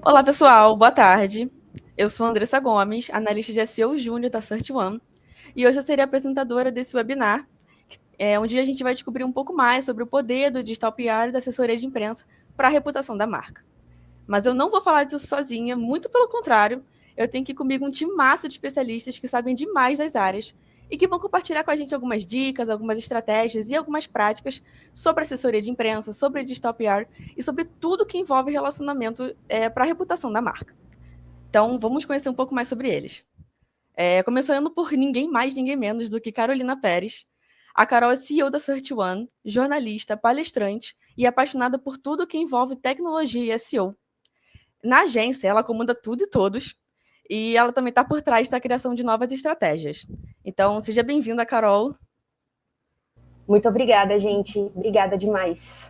Olá, pessoal, boa tarde. Eu sou Andressa Gomes, analista de SEO Júnior da Search One, e hoje eu serei apresentadora desse webinar, onde a gente vai descobrir um pouco mais sobre o poder do digital PR e da assessoria de imprensa para a reputação da marca. Mas eu não vou falar disso sozinha, muito pelo contrário, eu tenho aqui comigo um time massa de especialistas que sabem demais das áreas e que vão compartilhar com a gente algumas dicas, algumas estratégias e algumas práticas sobre assessoria de imprensa, sobre digital PR e sobre tudo que envolve relacionamento para a reputação da marca. Então, vamos conhecer um pouco mais sobre eles. Começando por ninguém mais, ninguém menos do que Carolina Pérez. A Carol é CEO da Search One, jornalista, palestrante e apaixonada por tudo que envolve tecnologia e SEO. Na agência, ela comanda tudo e todos, e ela também está por trás da criação de novas estratégias. Então, seja bem-vinda, Carol. Muito obrigada, gente. Obrigada demais.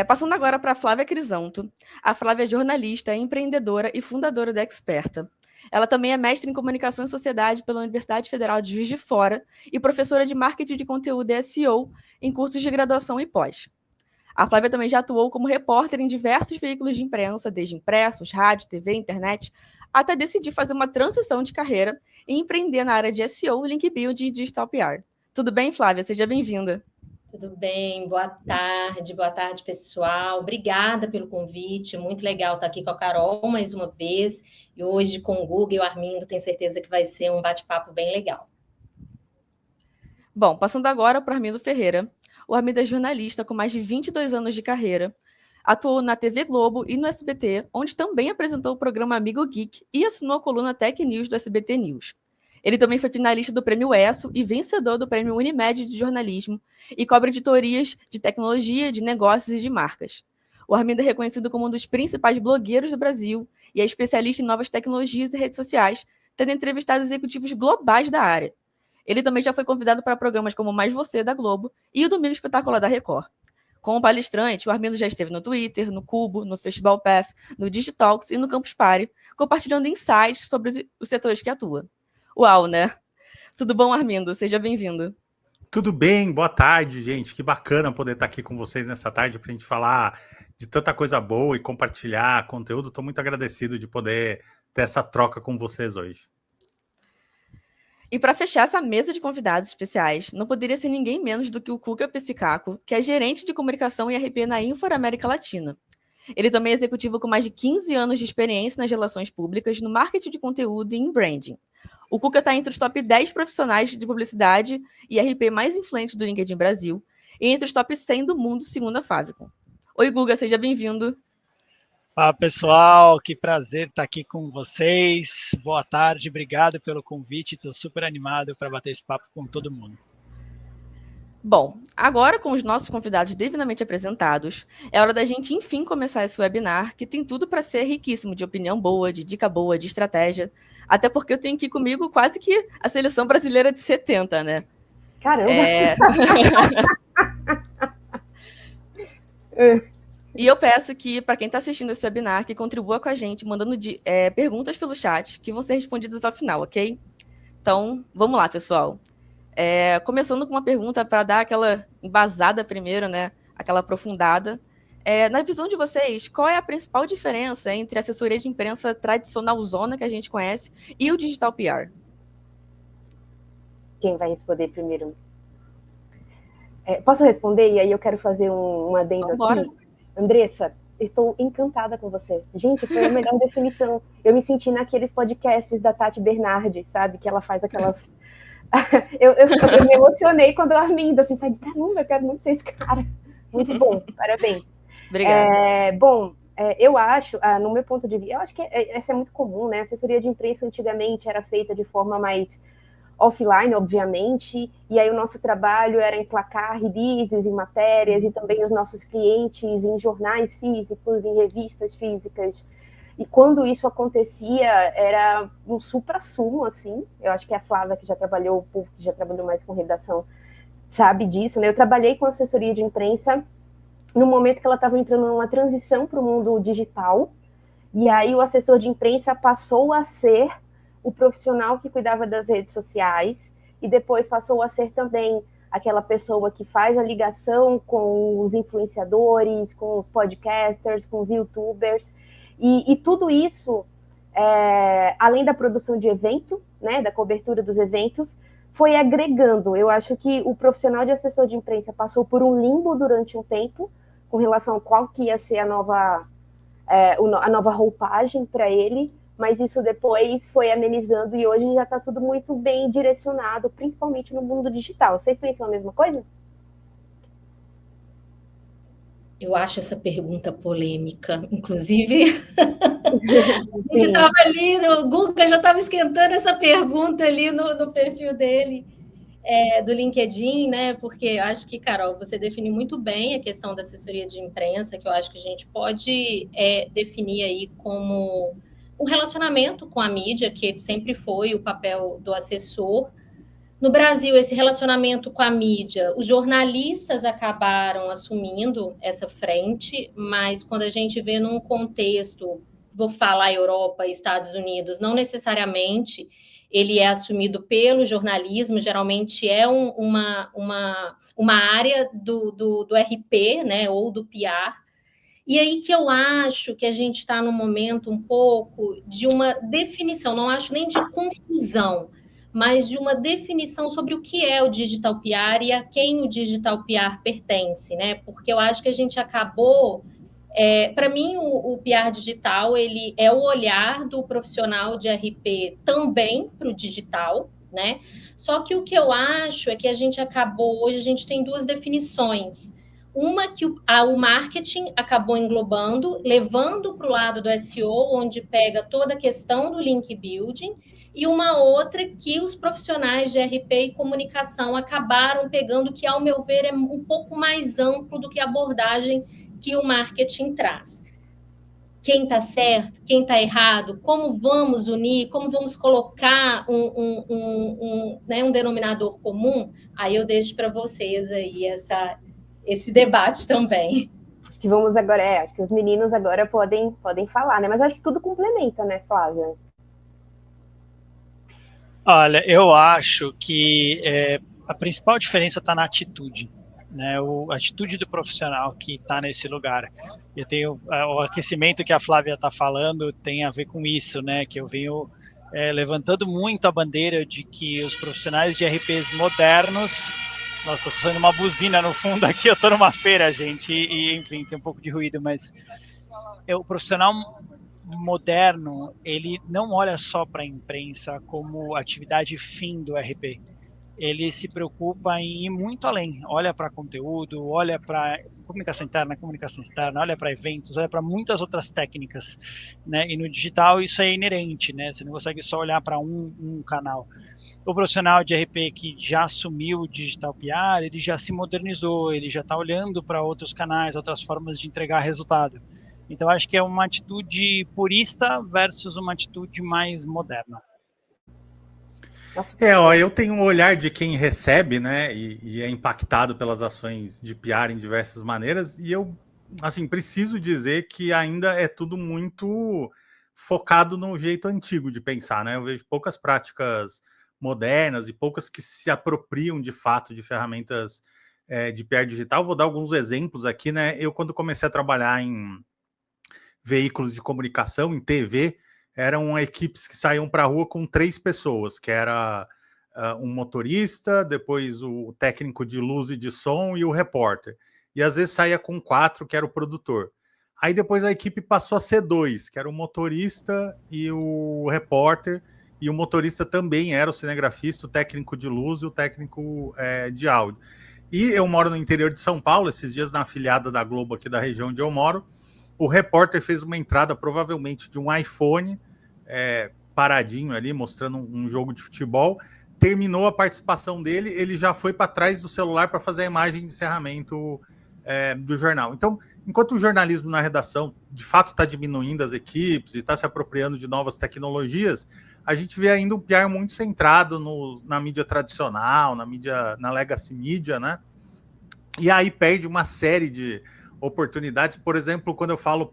Passando agora para a Flávia Crisanto. A Flávia é jornalista, empreendedora e fundadora da Experta. Ela também é mestre em Comunicação e Sociedade pela Universidade Federal de Juiz de Fora e professora de Marketing de Conteúdo e SEO em cursos de graduação e pós. A Flávia também já atuou como repórter em diversos veículos de imprensa, desde impressos, rádio, TV, internet, até decidir fazer uma transição de carreira e empreender na área de SEO, link building e digital PR. Tudo bem, Flávia? Seja bem-vinda. Tudo bem, boa tarde, pessoal. Obrigada pelo convite, muito legal estar aqui com a Carol mais uma vez, e hoje com o Guga e o Armindo, tenho certeza que vai ser um bate-papo bem legal. Bom, passando agora para o Armindo Ferreira. O Armindo é jornalista com mais de 22 anos de carreira, atuou na TV Globo e no SBT, onde também apresentou o programa Amigo Geek e assinou a coluna Tech News do SBT News. Ele também foi finalista do Prêmio ESSO e vencedor do Prêmio Unimed de Jornalismo e cobre editorias de tecnologia, de negócios e de marcas. O Armindo é reconhecido como um dos principais blogueiros do Brasil e é especialista em novas tecnologias e redes sociais, tendo entrevistado executivos globais da área. Ele também já foi convidado para programas como Mais Você, da Globo, e o Domingo Espetacular da Record. Como palestrante, o Armindo já esteve no Twitter, no Cubo, no Festival Path, no Digitalks e no Campus Party, compartilhando insights sobre os setores que atua. Uau, né? Tudo bom, Armindo? Seja bem-vindo. Tudo bem, boa tarde, gente. Que bacana poder estar aqui com vocês nessa tarde para a gente falar de tanta coisa boa e compartilhar conteúdo. Estou muito agradecido de poder ter essa troca com vocês hoje. E para fechar essa mesa de convidados especiais, não poderia ser ninguém menos do que o Cuca Psicaco, que é gerente de comunicação e RP na Infor América Latina. Ele também é executivo com mais de 15 anos de experiência nas relações públicas, no marketing de conteúdo e em branding. O Cuca está entre os top 10 profissionais de publicidade e RP mais influentes do LinkedIn Brasil e entre os top 100 do mundo, segundo a Favicon. Oi, Guga, seja bem-vindo. Fala, pessoal, que prazer estar aqui com vocês. Boa tarde, obrigado pelo convite. Estou super animado para bater esse papo com todo mundo. Bom, agora com os nossos convidados devidamente apresentados, é hora da gente, enfim, começar esse webinar, que tem tudo para ser riquíssimo de opinião boa, de dica boa, de estratégia. Até porque eu tenho aqui comigo quase que a seleção brasileira de 70, né? Caramba! E eu peço que, para quem está assistindo esse webinar, que contribua com a gente, mandando perguntas pelo chat, que vão ser respondidas ao final, ok? Então, vamos lá, pessoal. Começando com uma pergunta para dar aquela embasada primeiro, né? Aquela aprofundada. Na visão de vocês, qual é a principal diferença entre a assessoria de imprensa tradicional zona que a gente conhece e o digital PR? Quem vai responder primeiro? Posso responder? E aí eu quero fazer um adendo aqui. Andressa, estou encantada com você. Gente, foi a melhor definição. Eu me senti naqueles podcasts da Tati Bernardi, sabe? Que ela faz aquelas... eu me emocionei quando eu Armindo, assim, falei, caramba, eu quero muito ser esse cara. Muito bom, parabéns. Obrigada. Eu acho, no meu ponto de vista, eu acho que essa é muito comum, né? A assessoria de imprensa antigamente era feita de forma mais offline, obviamente, e aí o nosso trabalho era emplacar releases em matérias e também os nossos clientes em jornais físicos, em revistas físicas. E quando isso acontecia, era um supra-sumo, assim. Eu acho que a Flávia, que já trabalhou mais com redação, sabe disso, né? Eu trabalhei com assessoria de imprensa no momento que ela estava entrando numa transição para o mundo digital, e aí o assessor de imprensa passou a ser o profissional que cuidava das redes sociais, e depois passou a ser também aquela pessoa que faz a ligação com os influenciadores, com os podcasters, com os youtubers, e tudo isso, além da produção de evento, né, da cobertura dos eventos, foi agregando. Eu acho que o profissional de assessor de imprensa passou por um limbo durante um tempo, com relação a qual que ia ser a nova roupagem para ele, mas isso depois foi amenizando e hoje já está tudo muito bem direcionado, principalmente no mundo digital. Vocês pensam a mesma coisa? Eu acho essa pergunta polêmica, inclusive. A gente estava ali, o Guga já estava esquentando essa pergunta ali no perfil dele, do LinkedIn, né? Porque eu acho que, Carol, você define muito bem a questão da assessoria de imprensa, que eu acho que a gente pode definir aí como um relacionamento com a mídia, que sempre foi o papel do assessor. No Brasil, esse relacionamento com a mídia, os jornalistas acabaram assumindo essa frente, mas quando a gente vê num contexto, vou falar Europa e Estados Unidos, não necessariamente ele é assumido pelo jornalismo, geralmente é uma área do RP, né, ou do PR. E aí que eu acho que a gente está num momento um pouco de uma definição, não acho nem de confusão, mas de uma definição sobre o que é o Digital PR e a quem o Digital PR pertence, né? Porque eu acho que a gente acabou... para mim, o PR digital, ele é o olhar do profissional de RP também para o digital, né? Só que o que eu acho é que a gente acabou... Hoje a gente tem duas definições. Uma que o marketing acabou englobando, levando para o lado do SEO, onde pega toda a questão do link building, e uma outra que os profissionais de RP e comunicação acabaram pegando, que, ao meu ver, é um pouco mais amplo do que a abordagem que o marketing traz. Quem está certo, quem está errado, como vamos unir, como vamos colocar um denominador comum, aí eu deixo para vocês aí esse debate também. Acho que vamos agora, acho que os meninos agora podem falar, né? Mas acho que tudo complementa, né, Flávia? Olha, eu acho que a principal diferença está na atitude, né? A atitude do profissional que está nesse lugar. Eu tenho o aquecimento que a Flávia está falando tem a ver com isso, né? Que eu venho levantando muito a bandeira de que os profissionais de RPs modernos... Nossa, tá saindo uma buzina no fundo aqui, eu tô numa feira, gente, e enfim, tem um pouco de ruído, mas o profissional moderno, ele não olha só para a imprensa como atividade fim do RP. Ele se preocupa em ir muito além, olha para conteúdo, olha para comunicação interna, comunicação externa, olha para eventos, olha para muitas outras técnicas, né? E no digital isso é inerente, né? Você não consegue só olhar para um canal. O profissional de RP que já assumiu o Digital PR, ele já se modernizou, ele já está olhando para outros canais, outras formas de entregar resultado. Então, acho que é uma atitude purista versus uma atitude mais moderna. Eu tenho um olhar de quem recebe, né, e é impactado pelas ações de PR em diversas maneiras, e eu, assim, preciso dizer que ainda é tudo muito focado no jeito antigo de pensar, né? Eu vejo poucas práticas modernas e poucas que se apropriam de fato de ferramentas de PR digital. Vou dar alguns exemplos aqui, né? Eu, quando comecei a trabalhar em veículos de comunicação, em TV, eram equipes que saíam para a rua com 3 pessoas, que era um motorista, depois o técnico de luz e de som e o repórter. E às vezes saía com 4, que era o produtor. Aí depois a equipe passou a ser 2, que era o motorista e o repórter, e o motorista também era o cinegrafista, o técnico de luz e o técnico de áudio. E eu moro no interior de São Paulo, esses dias na afiliada da Globo aqui da região onde eu moro, o repórter fez uma entrada provavelmente de um iPhone paradinho ali, mostrando um jogo de futebol. Terminou a participação dele, ele já foi para trás do celular para fazer a imagem de encerramento do jornal. Então, enquanto o jornalismo na redação de fato está diminuindo as equipes e está se apropriando de novas tecnologias, a gente vê ainda um PR muito centrado na mídia tradicional, na legacy media, né? E aí perde uma série de oportunidades. Por exemplo, quando eu falo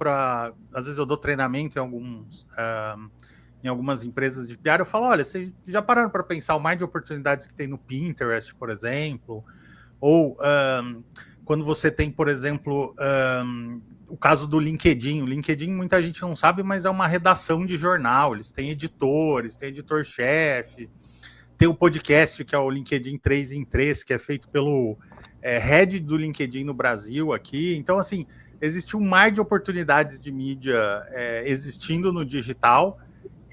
às vezes eu dou treinamento em algumas empresas de PR, eu falo, olha, vocês já pararam para pensar o mar de oportunidades que tem no Pinterest, por exemplo? Ou quando você tem, por exemplo, o caso do LinkedIn. O LinkedIn muita gente não sabe, mas é uma redação de jornal. Eles têm editores, tem editor-chefe, tem o podcast, que é o LinkedIn 3 em 3, que é feito pelo head do LinkedIn no Brasil aqui. Então, assim, existe um mar de oportunidades de mídia existindo no digital,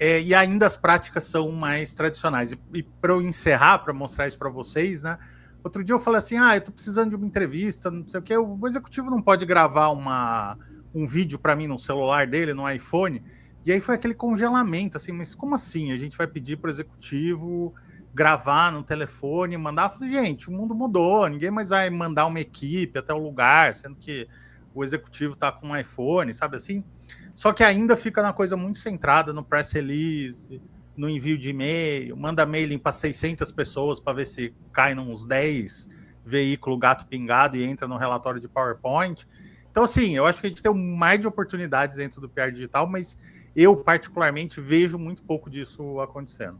e ainda as práticas são mais tradicionais. E para eu encerrar, para mostrar isso para vocês, né? Outro dia eu falei assim, eu tô precisando de uma entrevista, não sei o quê. O executivo não pode gravar um vídeo para mim no celular dele, no iPhone. E aí foi aquele congelamento, assim, mas como assim? A gente vai pedir para o executivo gravar no telefone, mandar? Eu falei, gente, o mundo mudou, ninguém mais vai mandar uma equipe até o lugar, sendo que o executivo tá com um iPhone, sabe assim? Só que ainda fica na coisa muito centrada no press release, no envio de e-mail, manda mailing para 600 pessoas para ver se cai uns 10 veículos gato pingado e entra no relatório de PowerPoint. Então, assim, eu acho que a gente tem um mar de oportunidades dentro do PR digital, mas eu, particularmente, vejo muito pouco disso acontecendo.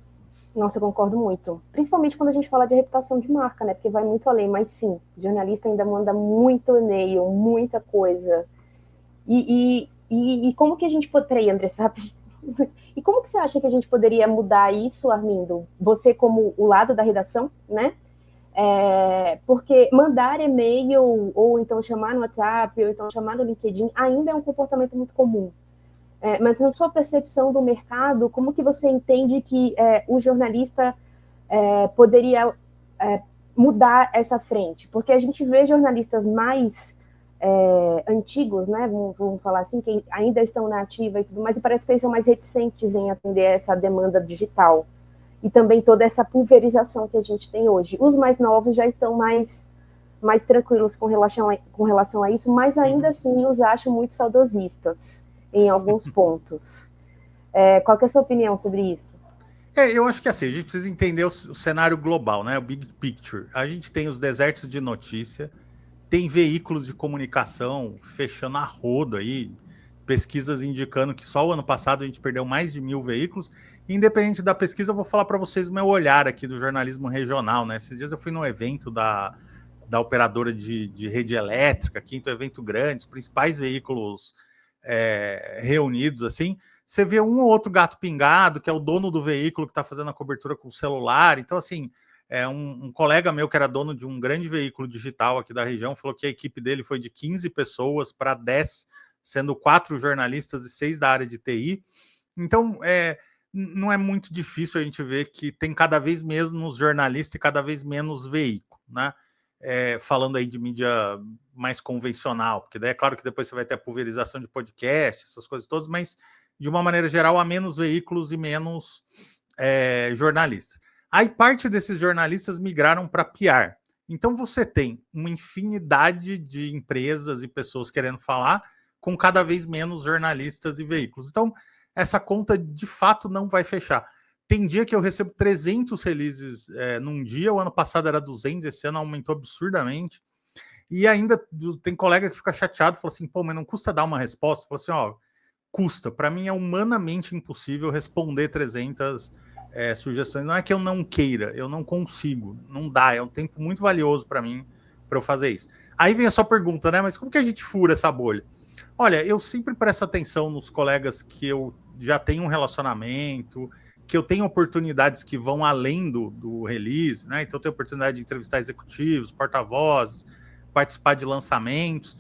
Nossa, eu concordo muito. Principalmente quando a gente fala de reputação de marca, né? Porque vai muito além. Mas sim, jornalista ainda manda muito e-mail, muita coisa. E como que a gente poderia... Peraí, André, sabe? E como que você acha que a gente poderia mudar isso, Armindo? Você como o lado da redação, né? Porque mandar e-mail, ou então chamar no WhatsApp, ou então chamar no LinkedIn, ainda é um comportamento muito comum. Mas na sua percepção do mercado, como que você entende que o jornalista poderia mudar essa frente? Porque a gente vê jornalistas mais antigos, né, vamos falar assim, que ainda estão na ativa e tudo mais, e parece que eles são mais reticentes em atender essa demanda digital. E também toda essa pulverização que a gente tem hoje. Os mais novos já estão mais tranquilos com relação a isso, mas ainda assim os acho muito saudosistas em alguns pontos. Qual que é a sua opinião sobre isso? Eu acho que assim, a gente precisa entender o cenário global, né? O big picture. A gente tem os desertos de notícia, tem veículos de comunicação fechando a roda aí, pesquisas indicando que só o ano passado a gente perdeu mais de 1.000 veículos. Independente da pesquisa, eu vou falar para vocês o meu olhar aqui do jornalismo regional, né? Esses dias eu fui num evento da operadora de rede elétrica, quinto evento grande, os principais veículos reunidos, assim. Você vê um ou outro gato pingado, que é o dono do veículo que está fazendo a cobertura com o celular. Então, assim, um colega meu que era dono de um grande veículo digital aqui da região falou que a equipe dele foi de 15 pessoas para 10, sendo 4 jornalistas e 6 da área de TI. Então, não é muito difícil a gente ver que tem cada vez menos jornalista e cada vez menos veículo, né? Falando aí de mídia mais convencional, porque daí é claro que depois você vai ter a pulverização de podcast, essas coisas todas, mas de uma maneira geral há menos veículos e menos jornalistas. Aí parte desses jornalistas migraram para PR. Então você tem uma infinidade de empresas e pessoas querendo falar com cada vez menos jornalistas e veículos. Então essa conta de fato não vai fechar. Tem dia que eu recebo 300 releases num dia, o ano passado era 200, esse ano aumentou absurdamente. E ainda tem colega que fica chateado, fala assim, pô, mas não custa dar uma resposta? Fala assim, custa. Para mim é humanamente impossível responder 300 sugestões. Não é que eu não queira, eu não consigo, não dá, é um tempo muito valioso para mim para eu fazer isso. Aí vem a sua pergunta, né, mas como que a gente fura essa bolha? Olha, eu sempre presto atenção nos colegas que eu já tenho um relacionamento, que eu tenho oportunidades que vão além do release, né? Então eu tenho oportunidade de entrevistar executivos, porta-vozes, participar de lançamentos.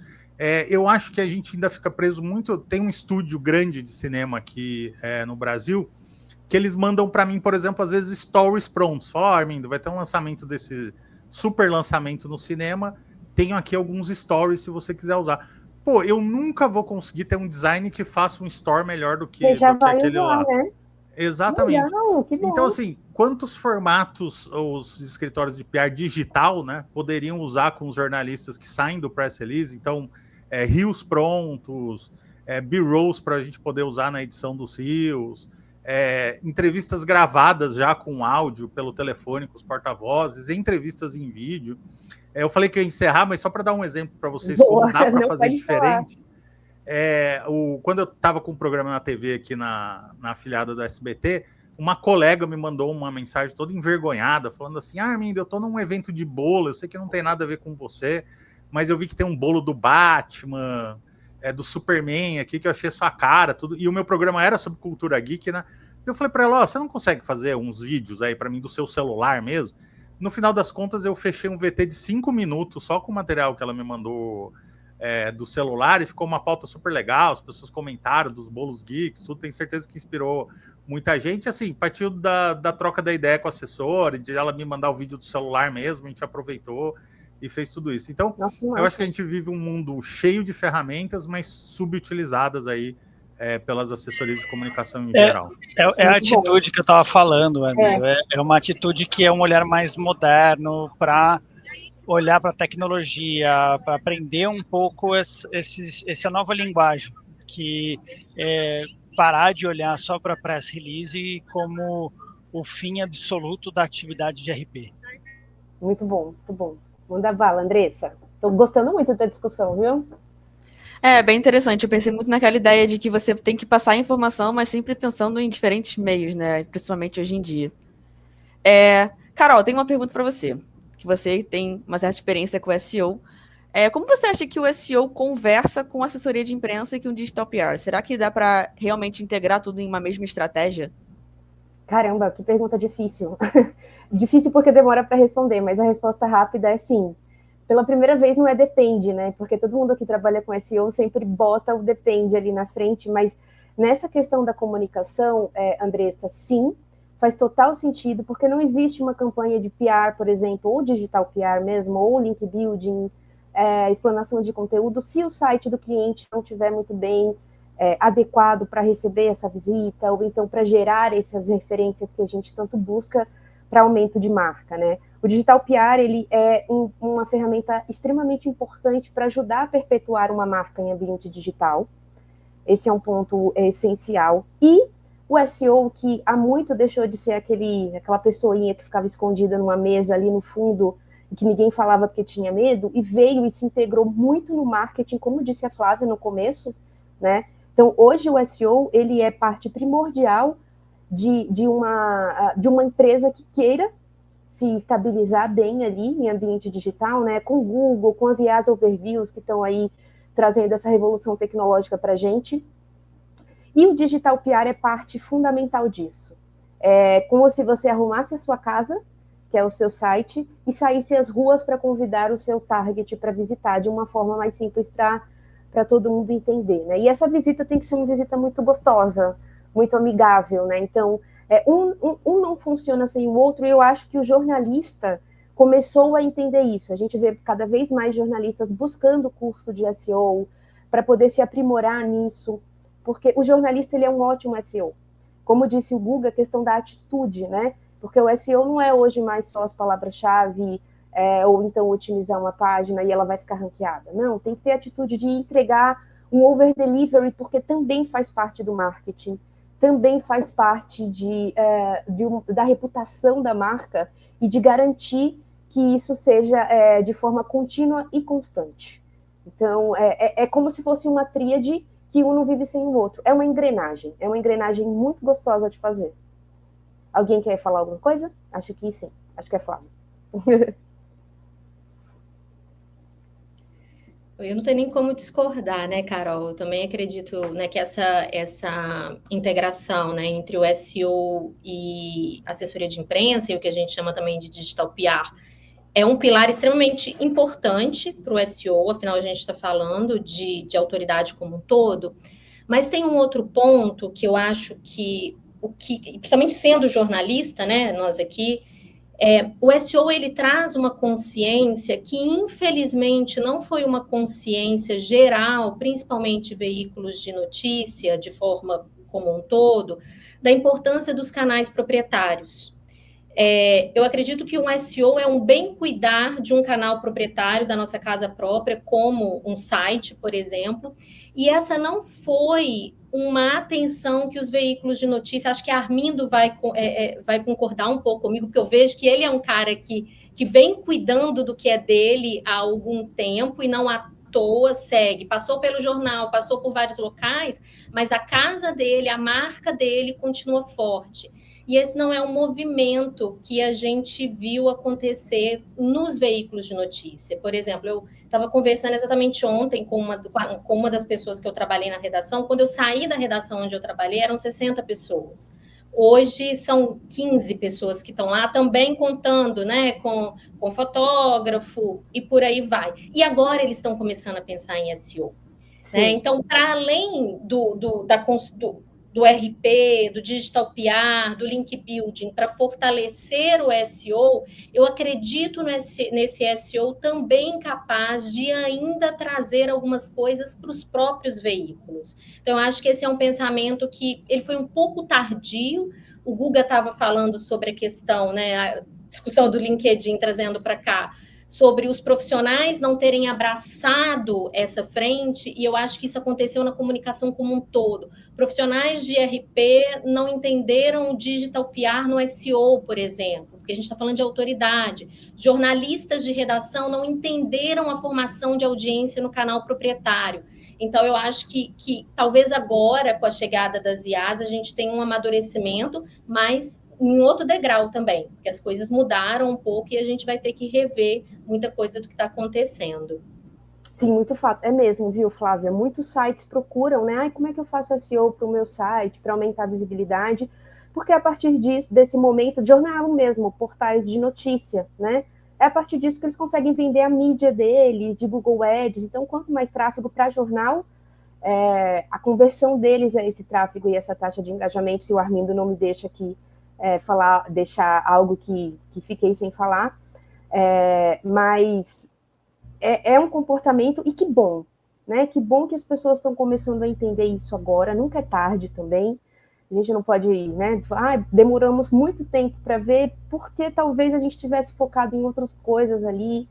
Eu acho que a gente ainda fica preso muito. Tem um estúdio grande de cinema aqui no Brasil, que eles mandam para mim, por exemplo, às vezes stories prontos. Falam, Armindo, vai ter um lançamento desse super lançamento no cinema, tenho aqui alguns stories se você quiser usar. Pô, eu nunca vou conseguir ter um design que faça um store melhor do que aquele lá. Né? Exatamente. Legal, que bom. Então, assim, quantos formatos os escritórios de PR digital, né, poderiam usar com os jornalistas que saem do press release? Então, rios prontos, B-rolls para a gente poder usar na edição dos rios, entrevistas gravadas já com áudio pelo telefone com os porta-vozes, entrevistas em vídeo. Eu falei que eu ia encerrar, mas só para dar um exemplo para vocês como dá para fazer diferente. quando eu estava com o programa na TV aqui na afiliada do SBT, uma colega me mandou uma mensagem toda envergonhada, falando assim, Armindo, eu tô num evento de bolo, eu sei que não tem nada a ver com você, mas eu vi que tem um bolo do Batman, do Superman aqui, que eu achei sua cara, tudo. E o meu programa era sobre cultura geek, né? Eu falei para ela, você não consegue fazer uns vídeos aí para mim do seu celular mesmo? No final das contas, eu fechei um VT de 5 minutos só com o material que ela me mandou do celular, e ficou uma pauta super legal, as pessoas comentaram dos bolos geeks, tudo, tenho certeza que inspirou muita gente, assim, partiu da troca da ideia com a assessora, de ela me mandar o vídeo do celular mesmo, a gente aproveitou e fez tudo isso. Então, eu acho que a gente vive um mundo cheio de ferramentas, mas subutilizadas aí pelas assessorias de comunicação em geral. É a atitude que eu estava falando, amigo. É uma atitude que é um olhar mais moderno para olhar para a tecnologia, para aprender um pouco essa nova linguagem, que parar de olhar só para press release como o fim absoluto da atividade de RP. Muito bom, muito bom. Manda bala, Andressa. Estou gostando muito da discussão, viu? Bem interessante. Eu pensei muito naquela ideia de que você tem que passar a informação, mas sempre pensando em diferentes meios, né? Principalmente hoje em dia. Carol, tem uma pergunta para você, que você tem uma certa experiência com o SEO. Como você acha que o SEO conversa com a assessoria de imprensa e com o Digital PR? Será que dá para realmente integrar tudo em uma mesma estratégia? Caramba, que pergunta difícil. Difícil porque demora para responder, mas a resposta rápida é sim. Pela primeira vez não depende, né? Porque todo mundo que trabalha com SEO sempre bota o depende ali na frente, mas nessa questão da comunicação, Andressa, sim, faz total sentido, porque não existe uma campanha de PR, por exemplo, ou digital PR mesmo, ou link building, explanação de conteúdo, se o site do cliente não estiver muito bem adequado para receber essa visita, ou então para gerar essas referências que a gente tanto busca para aumento de marca, né? O Digital PR, ele é uma ferramenta extremamente importante para ajudar a perpetuar uma marca em ambiente digital. Esse é um ponto essencial. E o SEO, que há muito deixou de ser aquela pessoinha que ficava escondida numa mesa ali no fundo, e que ninguém falava porque tinha medo, e veio e se integrou muito no marketing, como disse a Flávia no começo, né? Então, hoje o SEO, ele é parte primordial de uma empresa que queira se estabilizar bem ali em ambiente digital, né? Com o Google, com as IAs Overviews que estão aí trazendo essa revolução tecnológica para a gente. E o Digital PR é parte fundamental disso. É como se você arrumasse a sua casa, que é o seu site, e saísse às ruas para convidar o seu target para visitar de uma forma mais simples para todo mundo entender, né? E essa visita tem que ser uma visita muito gostosa, muito amigável, né? Então, um não funciona sem o outro, e eu acho que o jornalista começou a entender isso. A gente vê cada vez mais jornalistas buscando curso de SEO para poder se aprimorar nisso, porque o jornalista, ele é um ótimo SEO. Como disse o Guga, a questão da atitude, né? Porque o SEO não é hoje mais só as palavras-chave, ou então otimizar uma página e ela vai ficar ranqueada. Não, tem que ter a atitude de entregar um over-delivery, porque também faz parte do marketing, também faz parte da reputação da marca e de garantir que isso seja de forma contínua e constante. Então, é como se fosse uma tríade que um não vive sem o outro. É uma engrenagem muito gostosa de fazer. Alguém quer falar alguma coisa? Acho que sim, acho que é Flávio. Eu não tenho nem como discordar, né, Carol? Eu também acredito, né, que essa integração, né, entre o SEO e assessoria de imprensa, e o que a gente chama também de digital PR, é um pilar extremamente importante para o SEO, afinal a gente está falando de autoridade como um todo, mas tem um outro ponto que eu acho que principalmente sendo jornalista, né, nós aqui, o SEO, ele traz uma consciência que, infelizmente, não foi uma consciência geral, principalmente veículos de notícia, de forma como um todo, da importância dos canais proprietários. Eu acredito que um SEO é um bem cuidar de um canal proprietário da nossa casa própria, como um site, por exemplo, e essa não foi uma atenção que os veículos de notícia, acho que a Armindo vai concordar um pouco comigo, porque eu vejo que ele é um cara que vem cuidando do que é dele há algum tempo, e não à toa, segue, passou pelo jornal, passou por vários locais, mas a casa dele, a marca dele continua forte. E esse não é um movimento que a gente viu acontecer nos veículos de notícia. Por exemplo, eu estava conversando exatamente ontem com uma das pessoas que eu trabalhei na redação. Quando eu saí da redação onde eu trabalhei, eram 60 pessoas. Hoje são 15 pessoas que estão lá, também contando, né, com fotógrafo e por aí vai. E agora eles estão começando a pensar em SEO. Né? Então, para além do RP, do Digital PR, do Link Building, para fortalecer o SEO, eu acredito nesse SEO também capaz de ainda trazer algumas coisas para os próprios veículos. Então, eu acho que esse é um pensamento que ele foi um pouco tardio. O Guga estava falando sobre a questão, né, a discussão do LinkedIn trazendo para cá, sobre os profissionais não terem abraçado essa frente, e eu acho que isso aconteceu na comunicação como um todo. Profissionais de RP não entenderam o Digital PR no SEO, por exemplo, porque a gente está falando de autoridade. Jornalistas de redação não entenderam a formação de audiência no canal proprietário. Então, eu acho que talvez agora, com a chegada das IAs, a gente tenha um amadurecimento, mas em outro degrau também, porque as coisas mudaram um pouco e a gente vai ter que rever muita coisa do que está acontecendo. Sim, muito fato. É mesmo, viu, Flávia? Muitos sites procuram, né? Ai, como é que eu faço SEO para o meu site, para aumentar a visibilidade? Porque a partir desse momento, jornal mesmo, portais de notícia, né? É a partir disso que eles conseguem vender a mídia dele, de Google Ads. Então, quanto mais tráfego para jornal, a conversão deles é esse tráfego e essa taxa de engajamento, se o Armindo não me deixa aqui deixar algo que fiquei sem falar, mas é um comportamento, e que bom, né? Que bom que as pessoas estão começando a entender isso agora, nunca é tarde também, a gente não pode, né, demoramos muito tempo para ver, porque talvez a gente tivesse focado em outras coisas ali,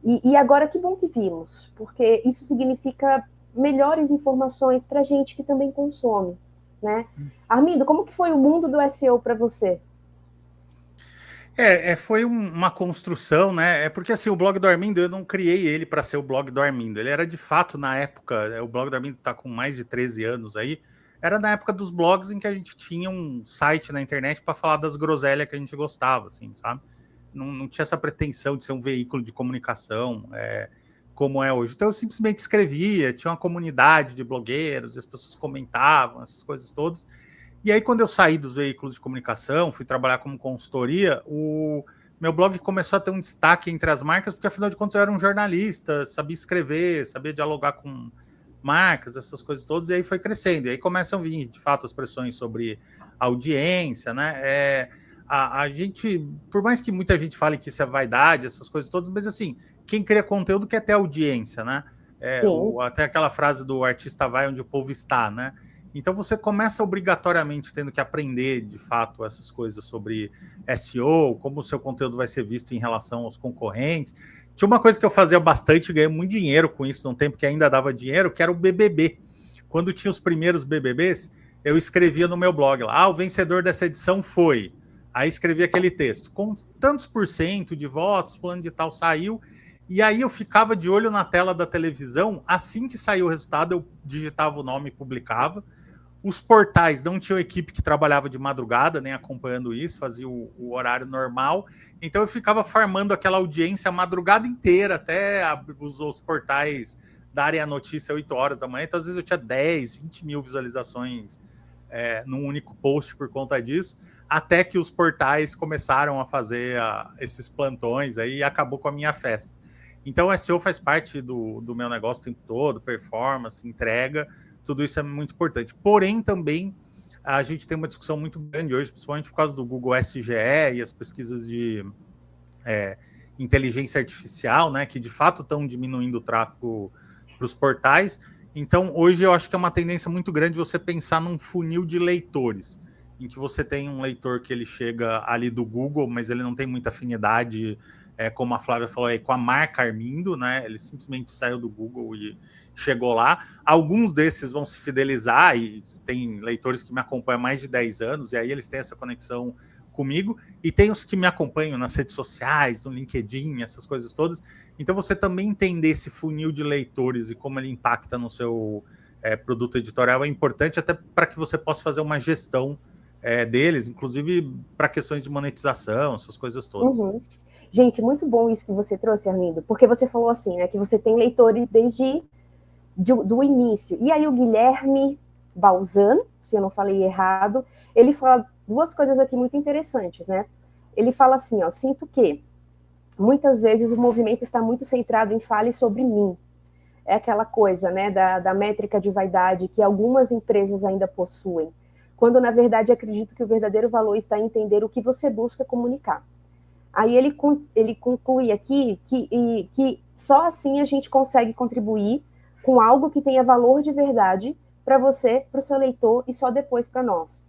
e agora que bom que vimos, porque isso significa melhores informações para a gente que também consome, né? Armindo, como que foi o mundo do SEO para você? Foi uma construção, né? É porque assim, o blog do Armindo, eu não criei ele para ser o blog do Armindo. Ele era de fato, na época, o blog do Armindo está com mais de 13 anos aí, era na época dos blogs em que a gente tinha um site na internet para falar das groselhas que a gente gostava, assim, sabe? Não tinha essa pretensão de ser um veículo de comunicação como é hoje. Então eu simplesmente escrevia, tinha uma comunidade de blogueiros, as pessoas comentavam, essas coisas todas. E aí, quando eu saí dos veículos de comunicação, fui trabalhar como consultoria, o meu blog começou a ter um destaque entre as marcas, porque afinal de contas eu era um jornalista, sabia escrever, sabia dialogar com marcas, essas coisas todas, e aí foi crescendo. E aí começam a vir, de fato, as pressões sobre audiência, né? A gente, por mais que muita gente fale que isso é vaidade, essas coisas todas, mas assim, quem cria conteúdo quer ter audiência, né? Até aquela frase do artista vai onde o povo está, né? Então você começa obrigatoriamente tendo que aprender, de fato, essas coisas sobre SEO, como o seu conteúdo vai ser visto em relação aos concorrentes. Tinha uma coisa que eu fazia bastante, ganhei muito dinheiro com isso num tempo que ainda dava dinheiro, que era o BBB. Quando tinha os primeiros BBBs, eu escrevia no meu blog lá, o vencedor dessa edição foi. Aí escrevia aquele texto, com tantos % de votos, fulano de tal saiu, e aí eu ficava de olho na tela da televisão, assim que saiu o resultado, eu digitava o nome e publicava. Os portais não tinham equipe que trabalhava de madrugada, nem acompanhando isso, fazia o horário normal. Então eu ficava farmando aquela audiência a madrugada inteira, até os portais darem a notícia 8 horas da manhã. Então às vezes eu tinha 10, 20 mil visualizações num único post por conta disso, até que os portais começaram a fazer esses plantões aí e acabou com a minha festa. Então o SEO faz parte do meu negócio o tempo todo, performance, entrega, tudo isso é muito importante. Porém, também a gente tem uma discussão muito grande hoje, principalmente por causa do Google SGE e as pesquisas de inteligência artificial, né, que de fato estão diminuindo o tráfego para os portais. Então, hoje eu acho que é uma tendência muito grande você pensar num funil de leitores, em que você tem um leitor que ele chega ali do Google, mas ele não tem muita afinidade, como a Flávia falou aí, com a marca Armindo, né? Ele simplesmente saiu do Google e chegou lá. Alguns desses vão se fidelizar, e tem leitores que me acompanham há mais de 10 anos, e aí eles têm essa conexão comigo, e tem os que me acompanham nas redes sociais, no LinkedIn, essas coisas todas. Então, você também entender esse funil de leitores e como ele impacta no seu produto editorial é importante, até para que você possa fazer uma gestão deles, inclusive para questões de monetização, essas coisas todas. Uhum. Gente, muito bom isso que você trouxe, Arlindo, porque você falou assim, né, que você tem leitores desde do início. E aí o Guilherme Balzan, se eu não falei errado, ele fala duas coisas aqui muito interessantes, né? Ele fala assim, ó, sinto que muitas vezes o movimento está muito centrado em fale sobre mim. É aquela coisa, né, da métrica de vaidade que algumas empresas ainda possuem, quando na verdade acredito que o verdadeiro valor está em entender o que você busca comunicar. Aí ele conclui aqui que só assim a gente consegue contribuir com algo que tenha valor de verdade para você, para o seu leitor e só depois para nós.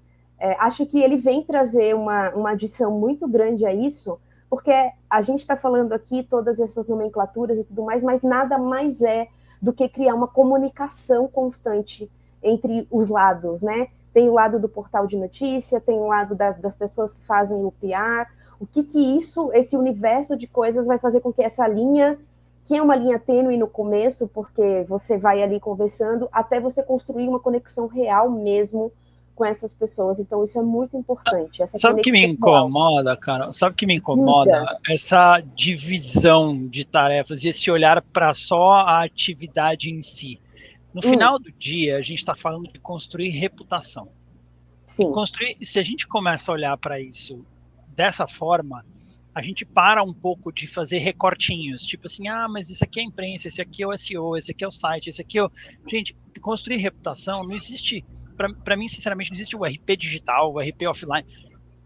Acho que ele vem trazer uma adição muito grande a isso, porque a gente está falando aqui todas essas nomenclaturas e tudo mais, mas nada mais é do que criar uma comunicação constante entre os lados, né? Tem o lado do portal de notícia, tem o lado das pessoas que fazem o PR. O que isso, esse universo de coisas vai fazer com que essa linha, que é uma linha tênue no começo, porque você vai ali conversando, até você construir uma conexão real mesmo com essas pessoas. Então, isso é muito importante. Sabe o que me incomoda, cara? Sabe o que me incomoda? Essa divisão de tarefas e esse olhar para só a atividade em si. No final do dia, a gente está falando de construir reputação. Sim. E se a gente começa a olhar para isso dessa forma, a gente para um pouco de fazer recortinhos, tipo assim, mas isso aqui é a imprensa, esse aqui é o SEO, esse aqui é o site, esse aqui é o... Gente, construir reputação não existe, para mim, sinceramente, não existe o RP digital, o RP offline,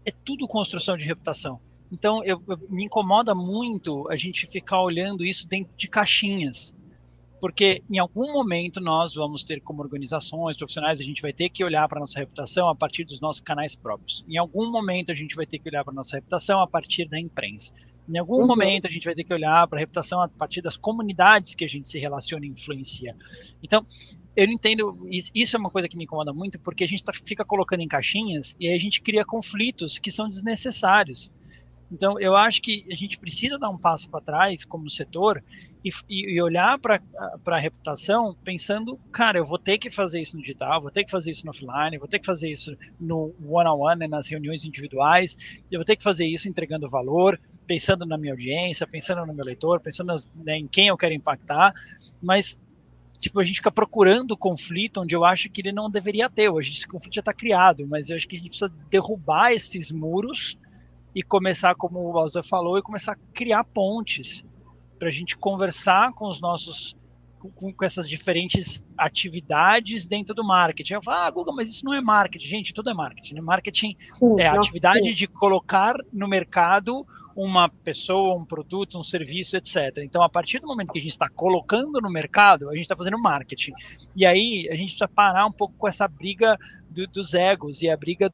é tudo construção de reputação. Então, me incomoda muito a gente ficar olhando isso dentro de caixinhas, porque em algum momento nós vamos ter, como organizações profissionais, a gente vai ter que olhar para a nossa reputação a partir dos nossos canais próprios. Em algum momento a gente vai ter que olhar para a nossa reputação a partir da imprensa. Em algum momento a gente vai ter que olhar para a reputação a partir das comunidades que a gente se relaciona e influencia. Então, eu não entendo, isso é uma coisa que me incomoda muito, porque a gente fica colocando em caixinhas e aí a gente cria conflitos que são desnecessários. Então, eu acho que a gente precisa dar um passo para trás como setor e olhar para a reputação pensando, cara, eu vou ter que fazer isso no digital, vou ter que fazer isso no offline, vou ter que fazer isso no one-on-one, né, nas reuniões individuais, eu vou ter que fazer isso entregando valor, pensando na minha audiência, pensando no meu leitor, pensando em quem eu quero impactar, mas tipo, a gente fica procurando conflito onde eu acho que ele não deveria ter. Hoje esse conflito já está criado, mas eu acho que a gente precisa derrubar esses muros e começar, como o Balzan falou, e começar a criar pontes para a gente conversar com os nossos, com essas diferentes atividades dentro do marketing. Eu falo, Guga, mas isso não é marketing. Gente, tudo é marketing. Né? Marketing é a atividade de colocar no mercado uma pessoa, um produto, um serviço, etc. Então, a partir do momento que a gente está colocando no mercado, a gente está fazendo marketing. E aí, a gente precisa parar um pouco com essa briga dos egos e a briga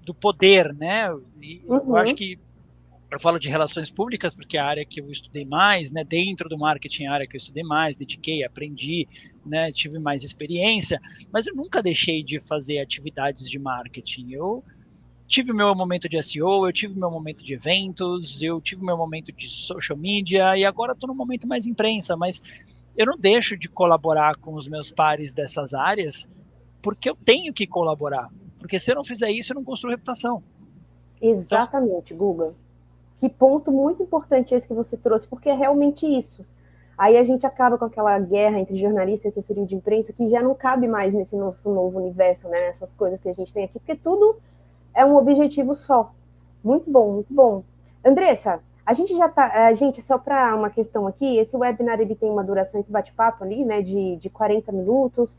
do poder, né? E eu acho que eu falo de relações públicas porque é a área que eu estudei mais, né? Dentro do marketing, a área que eu estudei mais, dediquei, aprendi, né? Tive mais experiência, mas eu nunca deixei de fazer atividades de marketing. Eu tive o meu momento de SEO, eu tive o meu momento de eventos, eu tive o meu momento de social media e agora estou no momento mais imprensa, mas eu não deixo de colaborar com os meus pares dessas áreas porque eu tenho que colaborar, porque se eu não fizer isso, eu não construo reputação. Exatamente, então, Guga. Que ponto muito importante esse que você trouxe, porque é realmente isso. Aí a gente acaba com aquela guerra entre jornalista e assessoria de imprensa que já não cabe mais nesse nosso novo universo, né? Essas coisas que a gente tem aqui, porque tudo é um objetivo só. Muito bom, muito bom. Andressa, a gente já tá... gente, só para uma questão aqui, esse webinar ele tem uma duração, esse bate-papo ali, né, de 40 minutos,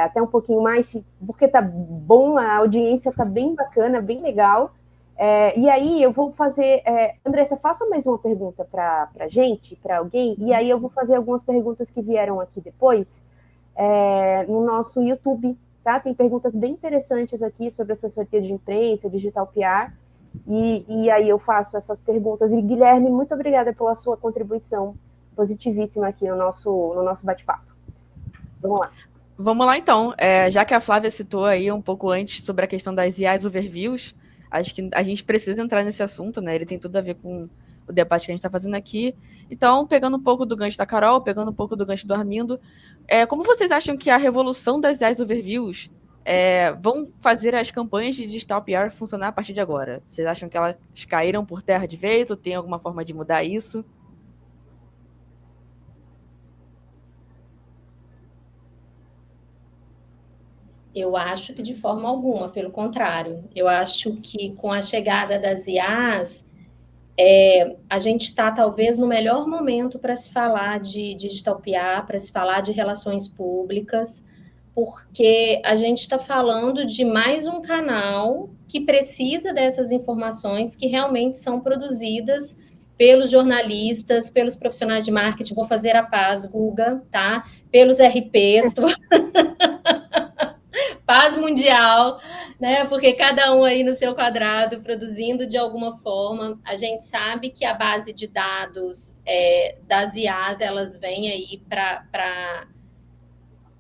até um pouquinho mais, porque tá bom, a audiência tá bem bacana, bem legal. E aí eu vou fazer... Andressa, faça mais uma pergunta para a gente, para alguém, e aí eu vou fazer algumas perguntas que vieram aqui depois, no nosso YouTube, tá? Tem perguntas bem interessantes aqui sobre assessoria de imprensa, digital PR, e aí eu faço essas perguntas. E Guilherme, muito obrigada pela sua contribuição positivíssima aqui no nosso bate-papo. Vamos lá. Vamos lá, então. Já que a Flávia citou aí um pouco antes sobre a questão das IAs overviews, acho que a gente precisa entrar nesse assunto, né? Ele tem tudo a ver com o debate que a gente está fazendo aqui. Então, pegando um pouco do gancho da Carol, pegando um pouco do gancho do Armindo, como vocês acham que a revolução das IAs overviews vão fazer as campanhas de digital PR funcionar a partir de agora? Vocês acham que elas caíram por terra de vez ou tem alguma forma de mudar isso? Eu acho que de forma alguma, pelo contrário. Eu acho que com a chegada das IAs, a gente está talvez no melhor momento para se falar de digital PR, para se falar de relações públicas, porque a gente está falando de mais um canal que precisa dessas informações que realmente são produzidas pelos jornalistas, pelos profissionais de marketing. Vou fazer a paz, Guga, tá? Pelos RPs, paz mundial, né? Porque cada um aí no seu quadrado produzindo de alguma forma. A gente sabe que a base de dados das IAs, elas vêm aí para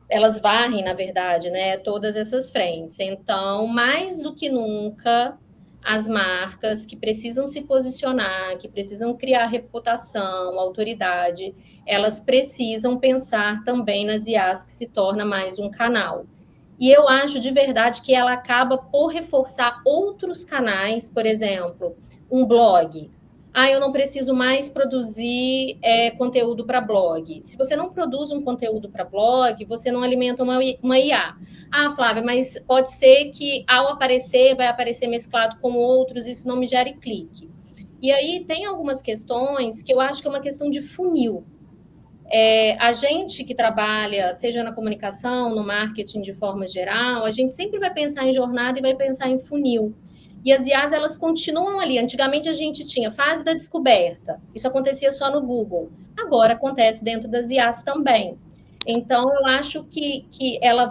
elas varrem, na verdade, né, todas essas frentes. Então, mais do que nunca, as marcas que precisam se posicionar, que precisam criar reputação, autoridade, elas precisam pensar também nas IAs, que se torna mais um canal. E eu acho de verdade que ela acaba por reforçar outros canais, por exemplo, um blog. Eu não preciso mais produzir conteúdo para blog. Se você não produz um conteúdo para blog, você não alimenta uma IA. Flávia, mas pode ser que ao aparecer, vai aparecer mesclado com outros, isso não me gere clique. E aí tem algumas questões que eu acho que é uma questão de funil. A gente que trabalha, seja na comunicação, no marketing de forma geral, a gente sempre vai pensar em jornada e vai pensar em funil. E as IAs, elas continuam ali. Antigamente a gente tinha fase da descoberta. Isso acontecia só no Google. Agora acontece dentro das IAs também. Então, eu acho que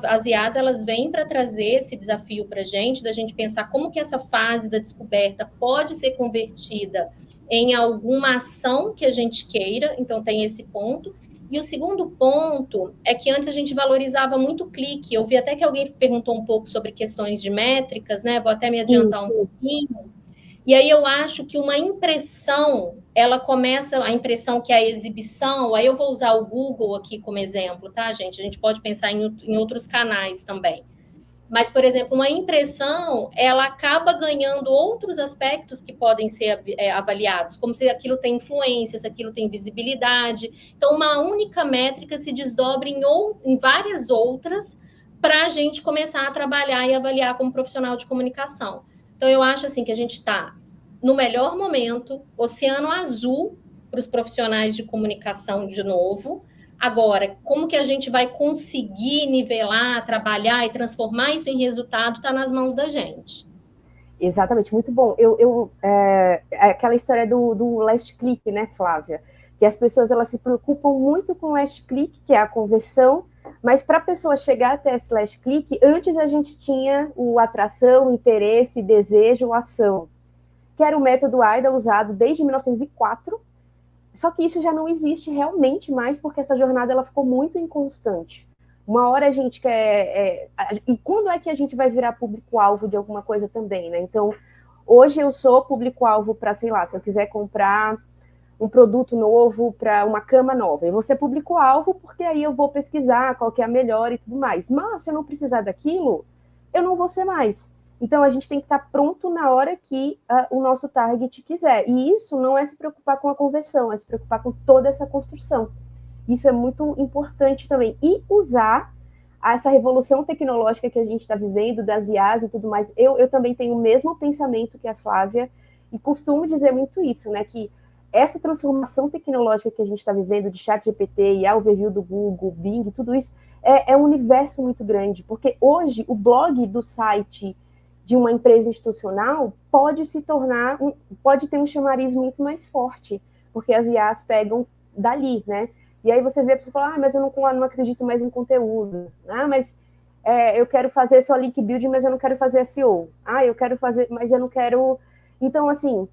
as IAs, elas vêm para trazer esse desafio para a gente, da gente pensar como que essa fase da descoberta pode ser convertida em alguma ação que a gente queira. Então, tem esse ponto. E o segundo ponto é que antes a gente valorizava muito o clique. Eu vi até que alguém perguntou um pouco sobre questões de métricas, né? Vou até me adiantar um pouquinho. E aí eu acho que uma impressão, ela começa, a impressão que é a exibição, aí eu vou usar o Google aqui como exemplo, tá, gente? A gente pode pensar em outros canais também. Mas, por exemplo, uma impressão, ela acaba ganhando outros aspectos que podem ser avaliados, como se aquilo tem influência, se aquilo tem visibilidade. Então, uma única métrica se desdobra em várias outras para a gente começar a trabalhar e avaliar como profissional de comunicação. Então, eu acho assim que a gente está no melhor momento, oceano azul para os profissionais de comunicação de novo. Agora, como que a gente vai conseguir nivelar, trabalhar e transformar isso em resultado está nas mãos da gente. Exatamente, muito bom. Aquela história do last click, né, Flávia? Que as pessoas elas se preocupam muito com o last click, que é a conversão, mas para a pessoa chegar até esse last click, antes a gente tinha o atração, interesse, desejo, ação, que era o método AIDA usado desde 1904. Só que isso já não existe realmente mais, porque essa jornada ela ficou muito inconstante. Uma hora a gente quer... E quando é que a gente vai virar público-alvo de alguma coisa também, né? Então, hoje eu sou público-alvo para, sei lá, se eu quiser comprar um produto novo para uma cama nova. Eu vou ser público-alvo porque aí eu vou pesquisar qual que é a melhor e tudo mais. Mas se eu não precisar daquilo, eu não vou ser mais. Então, a gente tem que estar pronto na hora que o nosso target quiser. E isso não é se preocupar com a conversão, é se preocupar com toda essa construção. Isso é muito importante também. E usar essa revolução tecnológica que a gente está vivendo, das IAs e tudo mais. Eu também tenho o mesmo pensamento que a Flávia e costumo dizer muito isso, né? Que essa transformação tecnológica que a gente está vivendo de ChatGPT e a overview do Google, Bing, tudo isso, é um universo muito grande. Porque hoje o blog do site de uma empresa institucional pode se tornar, pode ter um chamariz muito mais forte, porque as IAs pegam dali, né? E aí você vê a pessoa falar, mas eu não acredito mais em conteúdo. Mas eu quero fazer só link building, mas eu não quero fazer SEO. Eu quero fazer, mas eu não quero... Então, assim,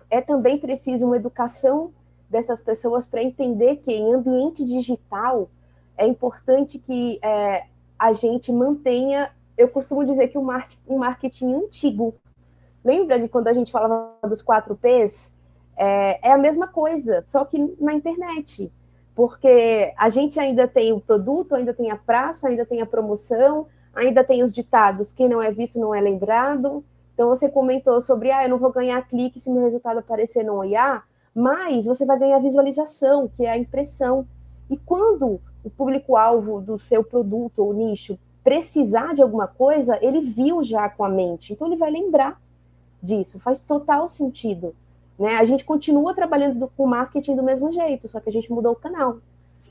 é também preciso uma educação dessas pessoas para entender que em ambiente digital é importante que a gente mantenha, eu costumo dizer que um marketing antigo. Lembra de quando a gente falava dos 4Ps? É a mesma coisa, só que na internet. Porque a gente ainda tem o produto, ainda tem a praça, ainda tem a promoção, ainda tem os ditados, quem não é visto não é lembrado. Então você comentou sobre, eu não vou ganhar clique se meu resultado aparecer no OIA, mas você vai ganhar visualização, que é a impressão. E quando o público-alvo do seu produto ou nicho precisar de alguma coisa, ele viu já com a mente, então ele vai lembrar disso, faz total sentido. Né? A gente continua trabalhando com marketing do mesmo jeito, só que a gente mudou o canal.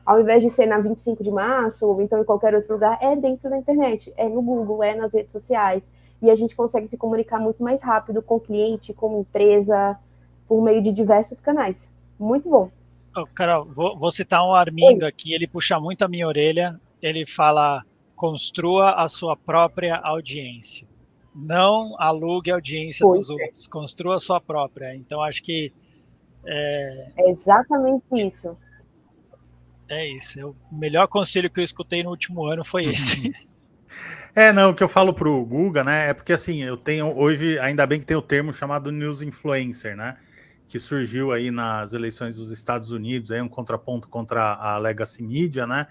Ao invés de ser na 25 de março, ou então em qualquer outro lugar, é dentro da internet, é no Google, é nas redes sociais. E a gente consegue se comunicar muito mais rápido com o cliente, com a empresa, por meio de diversos canais. Muito bom. Carol, vou citar um Armindo aqui, ele puxa muito a minha orelha, ele fala, construa a sua própria audiência. Não alugue a audiência dos outros, construa a sua própria. Então, acho que... É exatamente isso. É isso. O melhor conselho que eu escutei no último ano foi esse. O que eu falo pro Guga, né, é porque assim, eu tenho hoje, ainda bem que tem o termo chamado News Influencer, né, que surgiu aí nas eleições dos Estados Unidos, aí um contraponto contra a Legacy Media, né,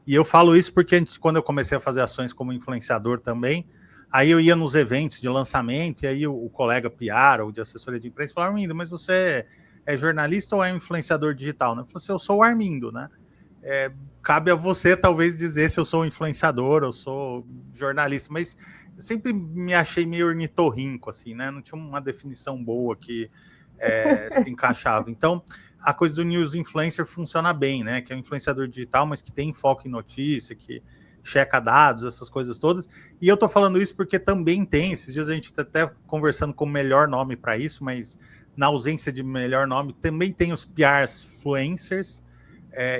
e eu falo isso porque quando eu comecei a fazer ações como influenciador também, aí eu ia nos eventos de lançamento, e aí o colega PR ou de assessoria de imprensa falava, Armindo, mas você é jornalista ou é um influenciador digital? Eu falei assim, eu sou o Armindo, né, cabe a você talvez dizer se eu sou um influenciador ou sou jornalista, mas eu sempre me achei meio ornitorrinco, assim, né? Não tinha uma definição boa que se encaixava. Então, a coisa do news influencer funciona bem, né? Que é um influenciador digital, mas que tem foco em notícia, que checa dados, essas coisas todas. E eu tô falando isso porque também tem, esses dias a gente tá até conversando com o melhor nome para isso, mas na ausência de melhor nome, também tem os PR-fluencers.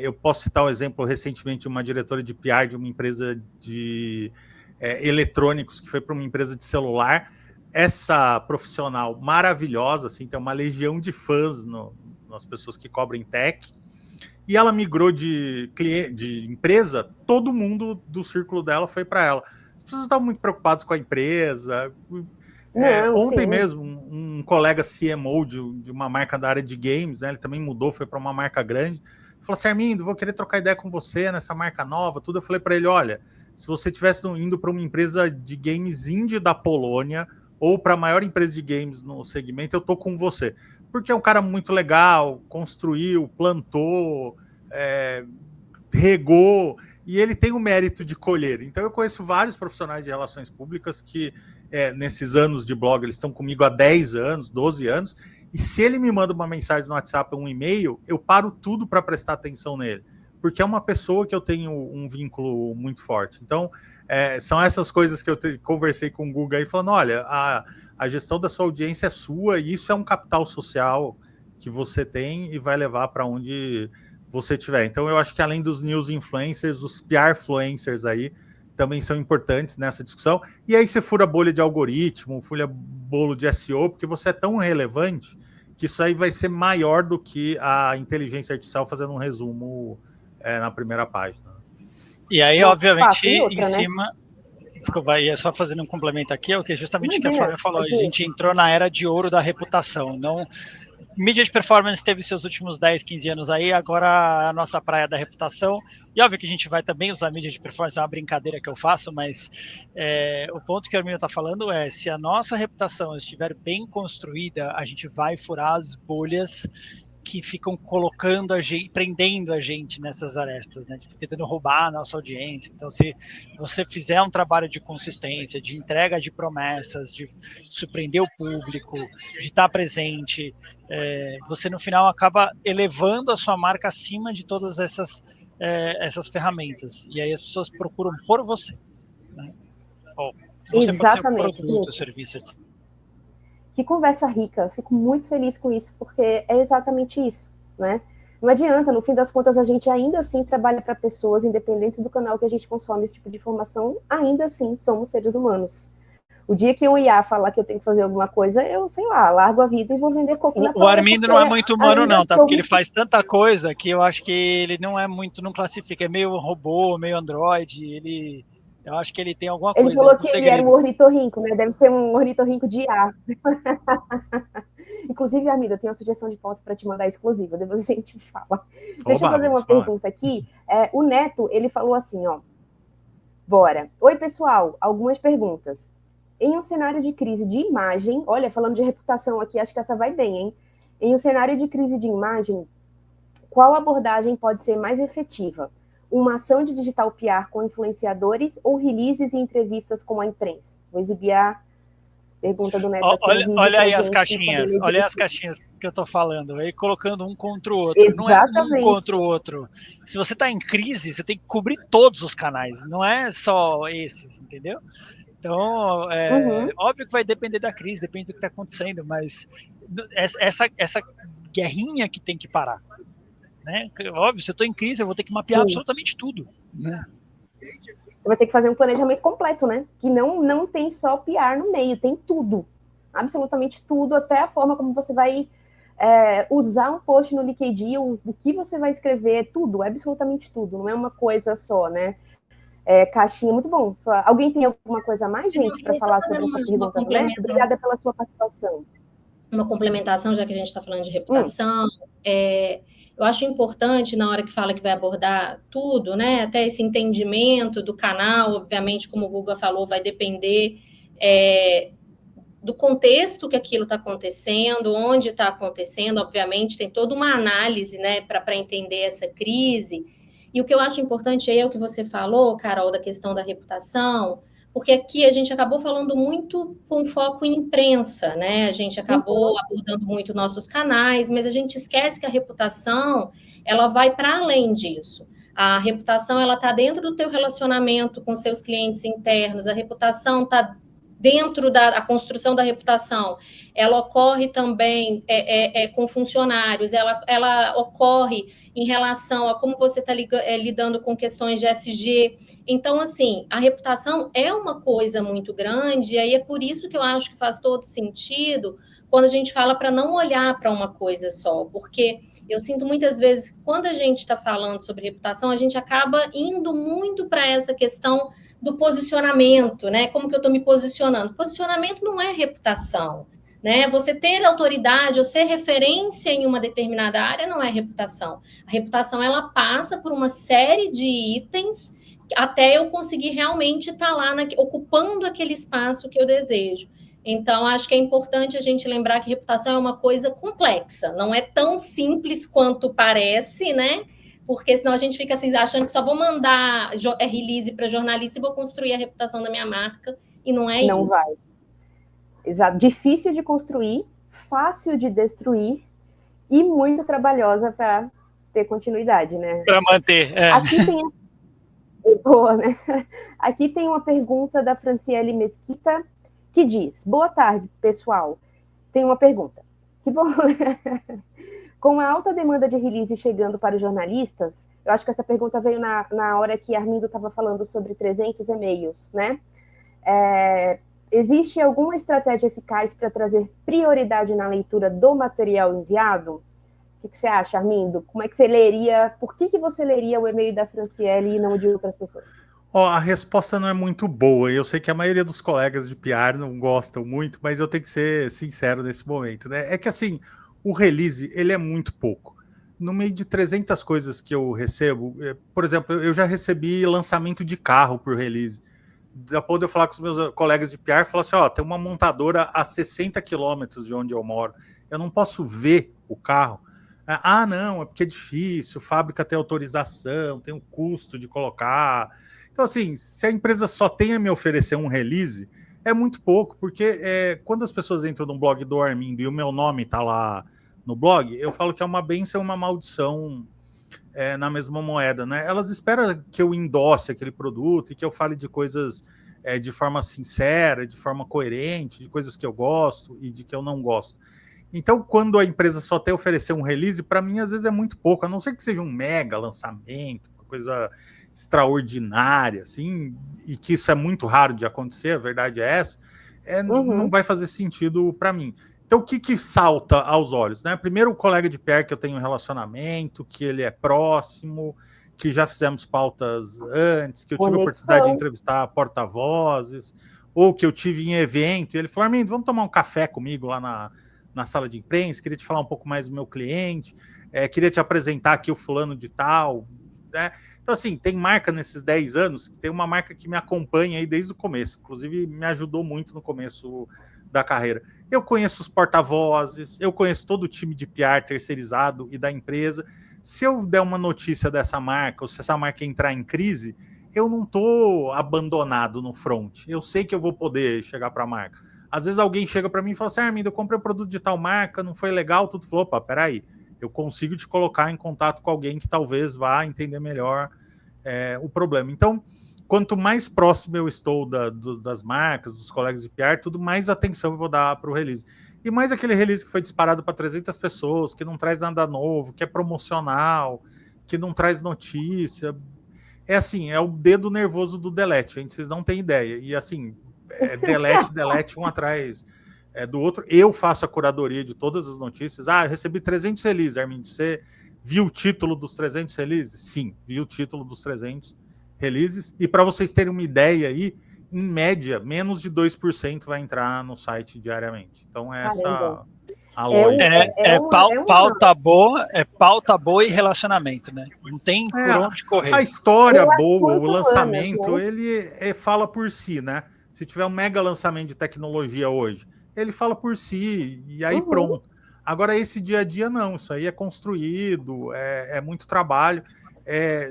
Eu posso citar um exemplo recentemente de uma diretora de PR de uma empresa de eletrônicos que foi para uma empresa de celular. Essa profissional maravilhosa, assim, tem uma legião de fãs nas pessoas que cobrem tech, e ela migrou de empresa, todo mundo do círculo dela foi para ela. As pessoas estavam muito preocupadas com a empresa. Ontem mesmo, um colega CMO de uma marca da área de games, né, ele também mudou, foi para uma marca grande, falou assim, Armindo, vou querer trocar ideia com você nessa marca nova, tudo. Eu falei para ele, olha, se você estivesse indo para uma empresa de games indie da Polônia ou para a maior empresa de games no segmento, eu tô com você. Porque é um cara muito legal, construiu, plantou, regou, e ele tem o mérito de colher. Então eu conheço vários profissionais de relações públicas que nesses anos de blog, eles estão comigo há 10 anos, 12 anos, e se ele me manda uma mensagem no WhatsApp, um e-mail, eu paro tudo para prestar atenção nele, porque é uma pessoa que eu tenho um vínculo muito forte. Então, são essas coisas que eu conversei com o Guga aí, falando, olha, a gestão da sua audiência é sua, e isso é um capital social que você tem e vai levar para onde você tiver. Então, eu acho que além dos news influencers, os PR-fluencers aí também são importantes nessa discussão. E aí você fura bolha de algoritmo, fura bolo de SEO, porque você é tão relevante que isso aí vai ser maior do que a inteligência artificial fazendo um resumo na primeira página. E aí, obviamente, outra, em cima... Desculpa, ia só fazendo um complemento aqui, é o que justamente que a Flávia falou, a gente entrou na era de ouro da reputação, não... Mídia de performance teve seus últimos 10, 15 anos aí, agora a nossa praia da reputação, e óbvio que a gente vai também usar mídia de performance, é uma brincadeira que eu faço, mas o ponto que a Armindo está falando é, se a nossa reputação estiver bem construída, a gente vai furar as bolhas que ficam colocando a gente, prendendo a gente nessas arestas, né, tentando roubar a nossa audiência. Então, se você fizer um trabalho de consistência, de entrega de promessas, de surpreender o público, de estar presente, você no final acaba elevando a sua marca acima de todas essas ferramentas. E aí as pessoas procuram por você. Né? Você pode ser um produto, serviço, etc. Que conversa rica, fico muito feliz com isso, porque é exatamente isso, né? Não adianta, no fim das contas, a gente ainda assim trabalha para pessoas, independente do canal que a gente consome esse tipo de informação, ainda assim somos seres humanos. O dia que um IA falar que eu tenho que fazer alguma coisa, eu, sei lá, largo a vida e vou vender coco na praia. O Armindo não é muito humano não, tá? Porque ele faz tanta coisa que eu acho que ele não é muito, não classifica, é meio robô, meio androide, ele Eu acho que ele tem alguma Ele coisa, falou algum que ele era um segredo. ornitorrinco, né? Deve ser um ornitorrinco de ar. Inclusive, amiga, eu tenho uma sugestão de pauta para te mandar exclusiva, depois a gente fala. Deixa eu fazer uma pergunta aqui. O Neto, ele falou assim, ó. Bora. Oi, pessoal, algumas perguntas. Em um cenário de crise de imagem, olha, falando de reputação aqui, acho que essa vai bem, hein? Em um cenário de crise de imagem, qual abordagem pode ser mais efetiva? Uma ação de digital PR com influenciadores ou releases e entrevistas com a imprensa? Vou exibir a pergunta do Neto aqui no vídeo. Olha aí as caixinhas, olha as caixinhas que eu tô falando, aí colocando um contra o outro. Exatamente. Não é um contra o outro. Se você tá em crise, você tem que cobrir todos os canais, não é só esses, entendeu? Então, óbvio que vai depender da crise, depende do que está acontecendo, mas essa guerrinha que tem que parar. Né? Óbvio, se eu estou em crise, eu vou ter que mapear absolutamente tudo. Né? Você vai ter que fazer um planejamento completo, né? Que não tem só PR no meio, tem tudo. Absolutamente tudo, até a forma como você vai usar um post no LinkedIn, o que você vai escrever, tudo, absolutamente tudo. Não é uma coisa só, né? Caixinha, muito bom. Alguém tem alguma coisa a mais, gente, para falar sobre essa pergunta do Neto? Obrigada pela sua participação. Uma complementação, já que a gente está falando de reputação, eu acho importante, na hora que fala que vai abordar tudo, né, até esse entendimento do canal, obviamente, como o Guga falou, vai depender do contexto que aquilo está acontecendo, onde está acontecendo, obviamente, tem toda uma análise, né, para entender essa crise. E o que eu acho importante aí é o que você falou, Carol, da questão da reputação, porque aqui a gente acabou falando muito com foco em imprensa, né? A gente acabou abordando muito nossos canais, mas a gente esquece que a reputação, ela vai para além disso. A reputação, ela está dentro do teu relacionamento com seus clientes internos, a reputação está dentro da construção da reputação, ela ocorre também com funcionários, ela ocorre em relação a como você está lidando com questões de SG. Então, assim, a reputação é uma coisa muito grande, e aí é por isso que eu acho que faz todo sentido quando a gente fala para não olhar para uma coisa só, porque eu sinto muitas vezes, quando a gente está falando sobre reputação, a gente acaba indo muito para essa questão do posicionamento, né? Como que eu estou me posicionando? Posicionamento não é reputação, né? Você ter autoridade ou ser referência em uma determinada área não é reputação. A reputação, ela passa por uma série de itens até eu conseguir realmente estar lá ocupando aquele espaço que eu desejo. Então, acho que é importante a gente lembrar que reputação é uma coisa complexa, não é tão simples quanto parece, né? Porque senão a gente fica assim, achando que só vou mandar release para jornalista e vou construir a reputação da minha marca, e não é isso. Não vai. Exato. Difícil de construir, fácil de destruir e muito trabalhosa para ter continuidade, né? Para manter. Boa, né? Aqui tem uma pergunta da Franciele Mesquita, que diz: boa tarde, pessoal. Tem uma pergunta. Que bom. Com a alta demanda de release chegando para os jornalistas, eu acho que essa pergunta veio na hora que Armindo estava falando sobre 300 e-mails, né? Existe alguma estratégia eficaz para trazer prioridade na leitura do material enviado? O que você acha, Armindo? Como é que você leria? Por que você leria o e-mail da Franciele e não de outras pessoas? A resposta não é muito boa. Eu sei que a maioria dos colegas de PR não gostam muito, mas eu tenho que ser sincero nesse momento, né? É que assim, o release, ele é muito pouco. No meio de 300 coisas que eu recebo, por exemplo, eu já recebi lançamento de carro por release. Depois de eu falar com os meus colegas de PR, falar assim, tem uma montadora a 60 quilômetros de onde eu moro. Eu não posso ver o carro. Não, é porque é difícil, fábrica tem autorização, tem um custo de colocar. Então, assim, se a empresa só tem a me oferecer um release, é muito pouco, porque quando as pessoas entram no blog do Armindo e o meu nome está lá no blog, eu falo que é uma bênção e uma maldição na mesma moeda, né? Elas esperam que eu endosse aquele produto e que eu fale de coisas de forma sincera, de forma coerente, de coisas que eu gosto e de que eu não gosto. Então, quando a empresa só tem a oferecer um release, para mim, às vezes é muito pouco, a não ser que seja um mega lançamento, uma coisa extraordinária, assim, e que isso é muito raro de acontecer, a verdade é essa, não vai fazer sentido para mim. Então, o que salta aos olhos, né? Primeiro, o colega de PR que eu tenho um relacionamento, que ele é próximo, que já fizemos pautas antes, que eu tive a oportunidade de entrevistar porta-vozes, ou que eu tive em evento, e ele falou, Armindo, vamos tomar um café comigo lá na sala de imprensa, queria te falar um pouco mais do meu cliente, queria te apresentar aqui o fulano de tal, né? Então, assim, tem marca nesses 10 anos, tem uma marca que me acompanha aí desde o começo, inclusive me ajudou muito no começo da carreira. Eu conheço os porta-vozes, eu conheço todo o time de PR terceirizado e da empresa. Se eu der uma notícia dessa marca, ou se essa marca entrar em crise, eu não estou abandonado no front. Eu sei que eu vou poder chegar para a marca. Às vezes alguém chega para mim e fala assim, Armindo, eu comprei um produto de tal marca, não foi legal, tudo falou, opa, peraí, eu consigo te colocar em contato com alguém que talvez vá entender melhor o problema. Então, quanto mais próximo eu estou das marcas, dos colegas de PR, tudo mais atenção eu vou dar para o release. E mais aquele release que foi disparado para 300 pessoas, que não traz nada novo, que é promocional, que não traz notícia. É assim, é o dedo nervoso do delete, gente, vocês não têm ideia. E assim, delete um atrás do outro. Eu faço a curadoria de todas as notícias. Eu recebi 300 releases, Armindo, você viu o título dos 300 releases? Sim, vi o título dos 300 releases. E para vocês terem uma ideia aí, em média, menos de 2% vai entrar no site diariamente. Então, essa a lógica. Pauta boa e relacionamento, né? Não tem por onde correr. A história boa, o lançamento, né? Ele fala por si, né? Se tiver um mega lançamento de tecnologia hoje, ele fala por si, e aí pronto. Agora, esse dia a dia, não. Isso aí é construído, é muito trabalho.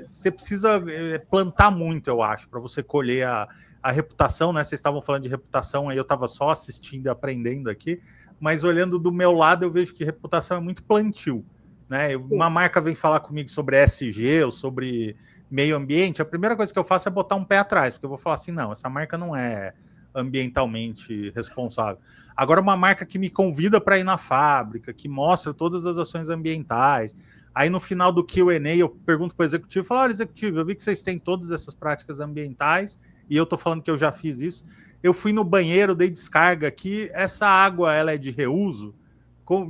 Você precisa plantar muito, eu acho, para você colher a reputação, né? Vocês estavam falando de reputação, aí eu estava só assistindo e aprendendo aqui, mas olhando do meu lado, eu vejo que reputação é muito plantio, né? Uma marca vem falar comigo sobre ESG ou sobre meio ambiente, a primeira coisa que eu faço é botar um pé atrás, porque eu vou falar assim, não, essa marca não é ambientalmente responsável. Agora, uma marca que me convida para ir na fábrica, que mostra todas as ações ambientais, aí no final do Q&A eu pergunto para o executivo, falo, olha, executivo, eu vi que vocês têm todas essas práticas ambientais, e eu estou falando que eu já fiz isso, eu fui no banheiro, dei descarga aqui, essa água ela é de reuso?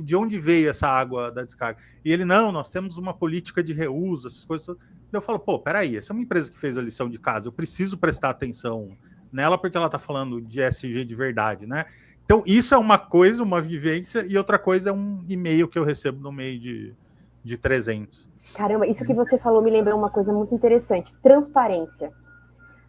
De onde veio essa água da descarga? E ele, não, nós temos uma política de reuso, essas coisas. Eu falo, pô, peraí, essa é uma empresa que fez a lição de casa, eu preciso prestar atenção nela porque ela está falando de ESG de verdade, né? Então, isso é uma coisa, uma vivência, e outra coisa é um e-mail que eu recebo no meio de 300. Caramba, isso que você falou me lembrou uma coisa muito interessante, transparência.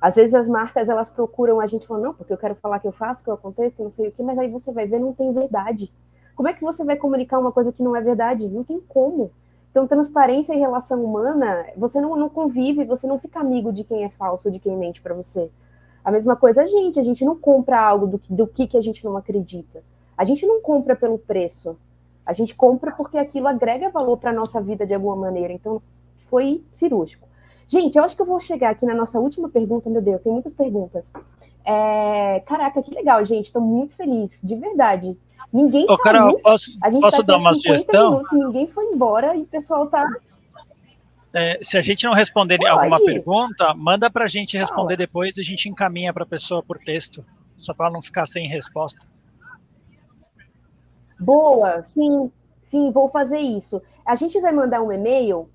Às vezes as marcas, elas procuram a gente falando, não, porque eu quero falar que eu faço, que eu aconteço, que não sei o quê, mas aí você vai ver, não tem verdade. Como é que você vai comunicar uma coisa que não é verdade? Não tem como. Então, transparência em relação humana, você não convive, você não fica amigo de quem é falso, de quem mente para você. A mesma coisa a gente não compra algo do que a gente não acredita. A gente não compra pelo preço. A gente compra porque aquilo agrega valor para a nossa vida de alguma maneira. Então, foi cirúrgico. Gente, eu acho que eu vou chegar aqui na nossa última pergunta. Meu Deus, tem muitas perguntas. Caraca, que legal, gente. Estou muito feliz, de verdade. Ninguém saiu. Carol, posso dar uma sugestão? Minutos, ninguém foi embora e o pessoal tá... se a gente não responder alguma pergunta, manda para a gente responder depois e a gente encaminha para a pessoa por texto, só para não ficar sem resposta. Boa, sim, vou fazer isso. A gente vai mandar um e-mail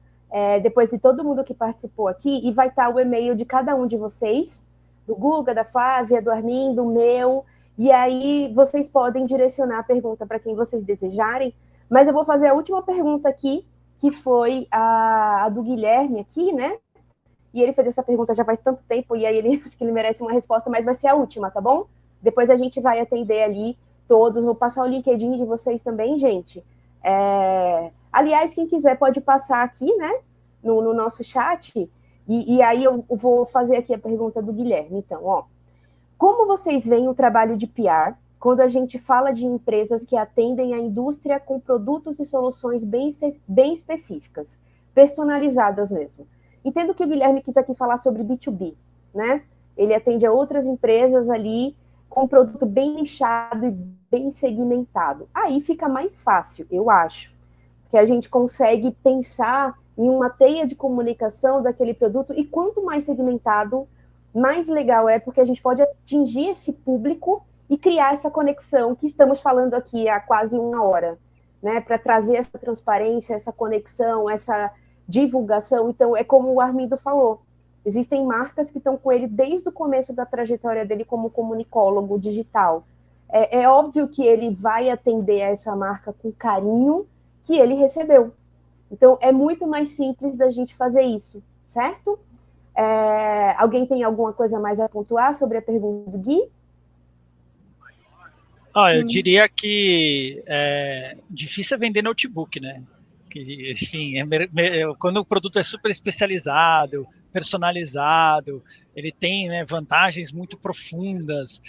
depois de todo mundo que participou aqui e vai estar o e-mail de cada um de vocês, do Guga, da Flávia, do Armindo, do meu, e aí vocês podem direcionar a pergunta para quem vocês desejarem, mas eu vou fazer a última pergunta aqui, que foi a do Guilherme aqui, né? E ele fez essa pergunta já faz tanto tempo, e aí acho que ele merece uma resposta, mas vai ser a última, tá bom? Depois a gente vai atender ali todos, vou passar o LinkedIn de vocês também, gente. Aliás, quem quiser pode passar aqui, né, no nosso chat, e aí eu vou fazer aqui a pergunta do Guilherme. Então, como vocês veem o trabalho de PR quando a gente fala de empresas que atendem a indústria com produtos e soluções bem específicas, personalizadas mesmo? Entendo que o Guilherme quis aqui falar sobre B2B, né? Ele atende a outras empresas ali com um produto bem nichado e bem segmentado. Aí fica mais fácil, eu acho, que a gente consegue pensar em uma teia de comunicação daquele produto, e quanto mais segmentado, mais legal é, porque a gente pode atingir esse público e criar essa conexão que estamos falando aqui há quase uma hora, né, para trazer essa transparência, essa conexão, essa divulgação. Então, é como o Armindo falou, existem marcas que estão com ele desde o começo da trajetória dele como comunicólogo digital. É óbvio que ele vai atender a essa marca com o carinho que ele recebeu. Então, é muito mais simples da gente fazer isso, certo? Alguém tem alguma coisa mais a pontuar sobre a pergunta do Gui? Eu diria que difícil é vender notebook, né? Que, enfim, quando o produto é super especializado, personalizado, ele tem, né, vantagens muito profundas.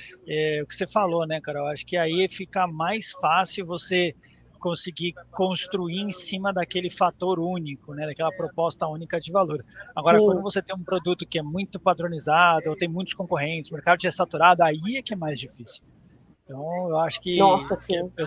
O que você falou, né, Carol? Acho que aí fica mais fácil você conseguir construir em cima daquele fator único, né, daquela proposta única de valor. Agora, quando você tem um produto que é muito padronizado, ou tem muitos concorrentes, o mercado já é saturado, aí é que é mais difícil. Então, eu acho que eu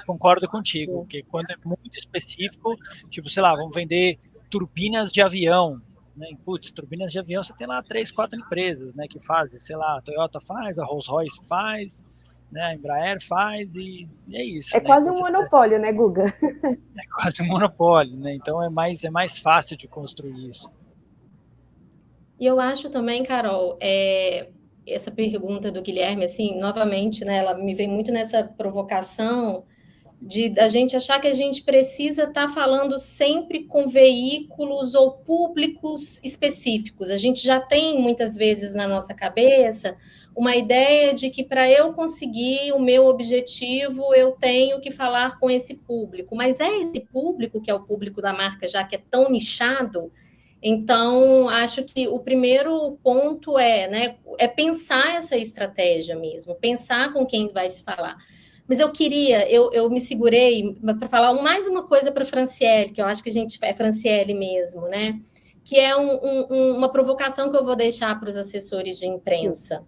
concordo contigo, que quando é muito específico, tipo, sei lá, vamos vender turbinas de avião, né? Putz, turbinas de avião, você tem lá 3, 4 empresas, né, que fazem, sei lá, a Toyota faz, a Rolls-Royce faz, né, a Embraer faz, e é isso. É, né? Quase um monopólio, né, Guga? É quase um monopólio, né? Então é mais fácil de construir isso. E eu acho também, Carol, essa pergunta do Guilherme, assim, novamente, né, ela me vem muito nessa provocação da gente achar que a gente precisa estar falando sempre com veículos ou públicos específicos. A gente já tem, muitas vezes, na nossa cabeça, uma ideia de que para eu conseguir o meu objetivo, eu tenho que falar com esse público. Mas é esse público que é o público da marca, já que é tão nichado? Então, acho que o primeiro ponto é pensar essa estratégia mesmo, pensar com quem vai se falar. Mas eu me segurei para falar mais uma coisa para a Franciele, que eu acho que a gente é Franciele mesmo, né? Que é uma provocação que eu vou deixar para os assessores de imprensa.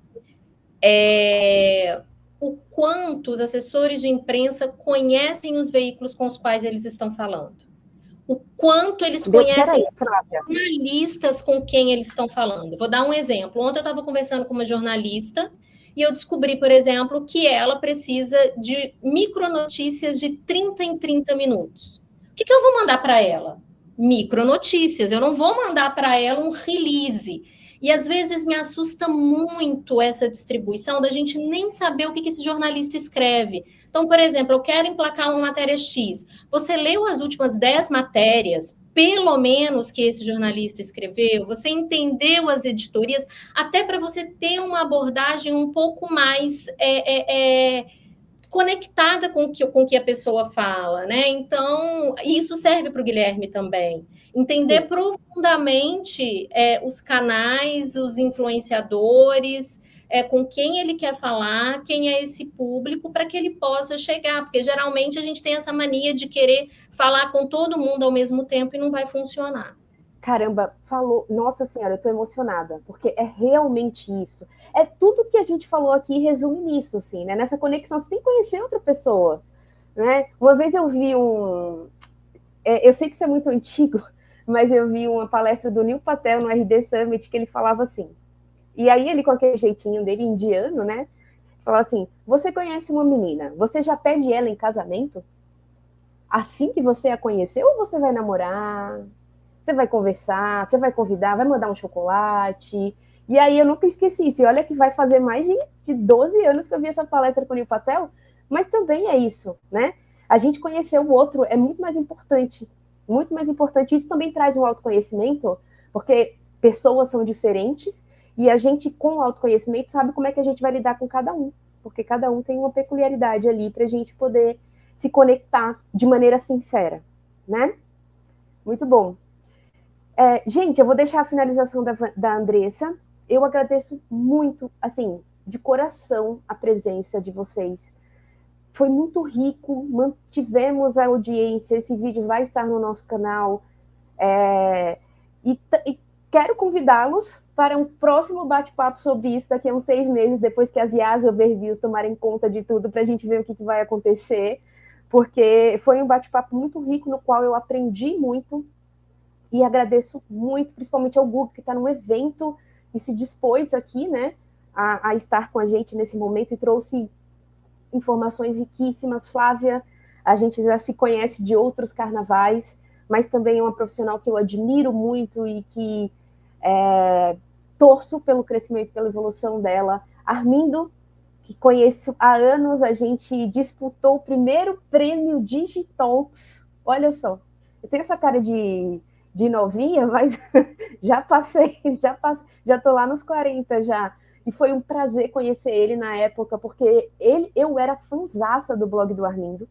O quanto os assessores de imprensa conhecem os veículos com os quais eles estão falando. O quanto eles conhecem jornalistas com quem eles estão falando. Vou dar um exemplo. Ontem eu estava conversando com uma jornalista e eu descobri, por exemplo, que ela precisa de micronotícias de 30 em 30 minutos. O que eu vou mandar para ela? Micronotícias. Eu não vou mandar para ela um release. E às vezes me assusta muito essa distribuição da gente nem saber o que esse jornalista escreve. Então, por exemplo, eu quero emplacar uma matéria X. Você leu as últimas 10 matérias, pelo menos, que esse jornalista escreveu? Você entendeu as editorias? Até para você ter uma abordagem um pouco mais conectada com o que a pessoa fala, né? Então, isso serve para o Guilherme também. Entender profundamente os canais, os influenciadores, com quem ele quer falar, quem é esse público, para que ele possa chegar, porque geralmente a gente tem essa mania de querer falar com todo mundo ao mesmo tempo e não vai funcionar. Caramba, falou, nossa senhora, eu tô emocionada, porque é realmente isso. É tudo que a gente falou aqui resume nisso, assim, né? Nessa conexão, você tem que conhecer outra pessoa, né? Uma vez eu vi eu sei que isso é muito antigo, mas eu vi uma palestra do Neil Patel no RD Summit que ele falava assim, e aí ele com aquele jeitinho dele indiano, né? Falava assim, você conhece uma menina, você já pede ela em casamento? Assim que você a conheceu ou você vai namorar? Você vai conversar, você vai convidar, vai mandar um chocolate. E aí eu nunca esqueci isso. E olha que vai fazer mais de 12 anos que eu vi essa palestra com o Neil Patel, mas também é isso, né? A gente conhecer o outro é muito mais importante. Muito mais importante. Isso também traz um autoconhecimento, porque pessoas são diferentes e a gente, com o autoconhecimento, sabe como é que a gente vai lidar com cada um. Porque cada um tem uma peculiaridade ali para a gente poder se conectar de maneira sincera, né? Muito bom. Gente, eu vou deixar a finalização da Andressa. Eu agradeço muito, assim, de coração, a presença de vocês. Foi muito rico, mantivemos a audiência, esse vídeo vai estar no nosso canal. E quero convidá-los para um próximo bate-papo sobre isso daqui a uns 6 meses, depois que as IAs e overviews tomarem conta de tudo, para a gente ver o que vai acontecer, porque foi um bate-papo muito rico, no qual eu aprendi muito. E agradeço muito, principalmente ao Guga, que está no evento e se dispôs aqui, né, a estar com a gente nesse momento e trouxe informações riquíssimas. Flávia, a gente já se conhece de outros carnavais, mas também é uma profissional que eu admiro muito e que torço pelo crescimento e pela evolução dela. Armindo, que conheço há anos, a gente disputou o primeiro prêmio Digitalks. Olha só, eu tenho essa cara de novinha, mas já estou lá nos 40 já. E foi um prazer conhecer ele na época, porque eu era fãzaça do blog do Armindo.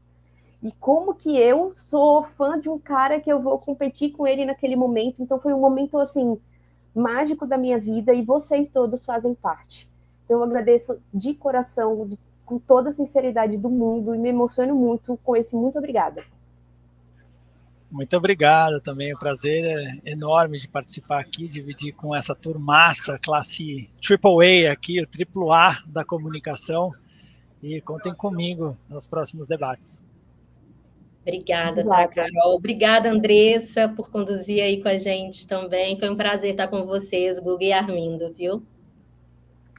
E como que eu sou fã de um cara que eu vou competir com ele naquele momento. Então foi um momento, assim, mágico da minha vida e vocês todos fazem parte. Então eu agradeço de coração, com toda a sinceridade do mundo e me emociono muito com esse muito obrigada. Muito obrigado também, o prazer é enorme de participar aqui, dividir com essa turmaça, classe AAA aqui, o AAA da comunicação, e contem comigo nos próximos debates. Obrigada, tá, Carol? Obrigada, Andressa, por conduzir aí com a gente também. Foi um prazer estar com vocês, Guga e Armindo, viu?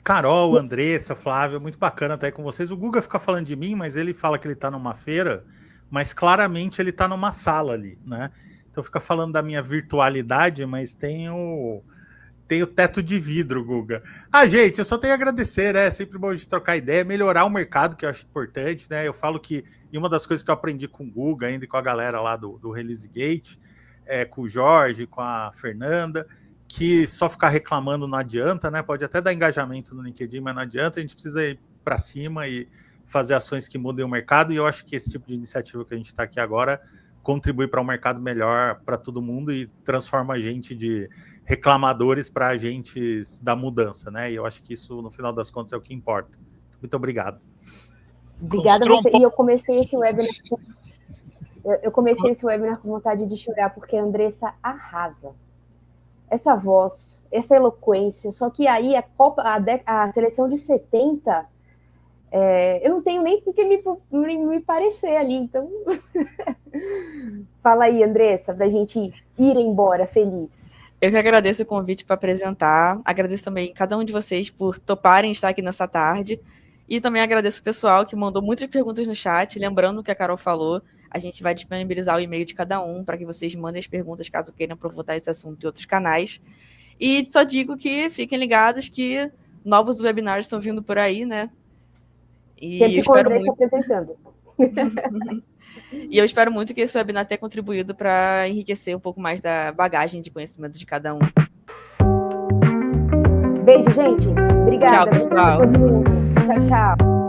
Carol, Andressa, Flávio, muito bacana estar aí com vocês. O Guga fica falando de mim, mas ele fala que ele está numa feira, mas claramente ele está numa sala ali, né? Então fica falando da minha virtualidade, mas tem o teto de vidro, Guga. Gente, eu só tenho a agradecer, né? É sempre bom de trocar ideia, melhorar o mercado, que eu acho importante, né? Eu falo que, e uma das coisas que eu aprendi com o Guga, ainda e com a galera lá do Release Gate, com o Jorge, com a Fernanda, que só ficar reclamando não adianta, né? Pode até dar engajamento no LinkedIn, mas não adianta, a gente precisa ir para cima e fazer ações que mudem o mercado, e eu acho que esse tipo de iniciativa que a gente está aqui agora contribui para um mercado melhor para todo mundo e transforma a gente de reclamadores para agentes da mudança, né? E eu acho que isso, no final das contas, é o que importa. Muito obrigado. Obrigada a você. E eu comecei esse webinar com vontade de chorar, porque a Andressa arrasa. Essa voz, essa eloquência, só que aí a seleção de 70, eu não tenho nem porque me parecer ali, então... Fala aí, Andressa, pra gente ir embora feliz. Eu que agradeço o convite para apresentar, agradeço também cada um de vocês por toparem estar aqui nessa tarde, e também agradeço o pessoal que mandou muitas perguntas no chat, lembrando o que a Carol falou, a gente vai disponibilizar o e-mail de cada um para que vocês mandem as perguntas caso queiram aprofundar esse assunto em outros canais. E só digo que fiquem ligados que novos webinars estão vindo por aí, né? E sempre eu espero muito apresentando. E eu espero muito que esse webinar tenha contribuído para enriquecer um pouco mais da bagagem de conhecimento de cada um. Beijo, gente. Obrigada. Tchau, pessoal. Tchau, tchau.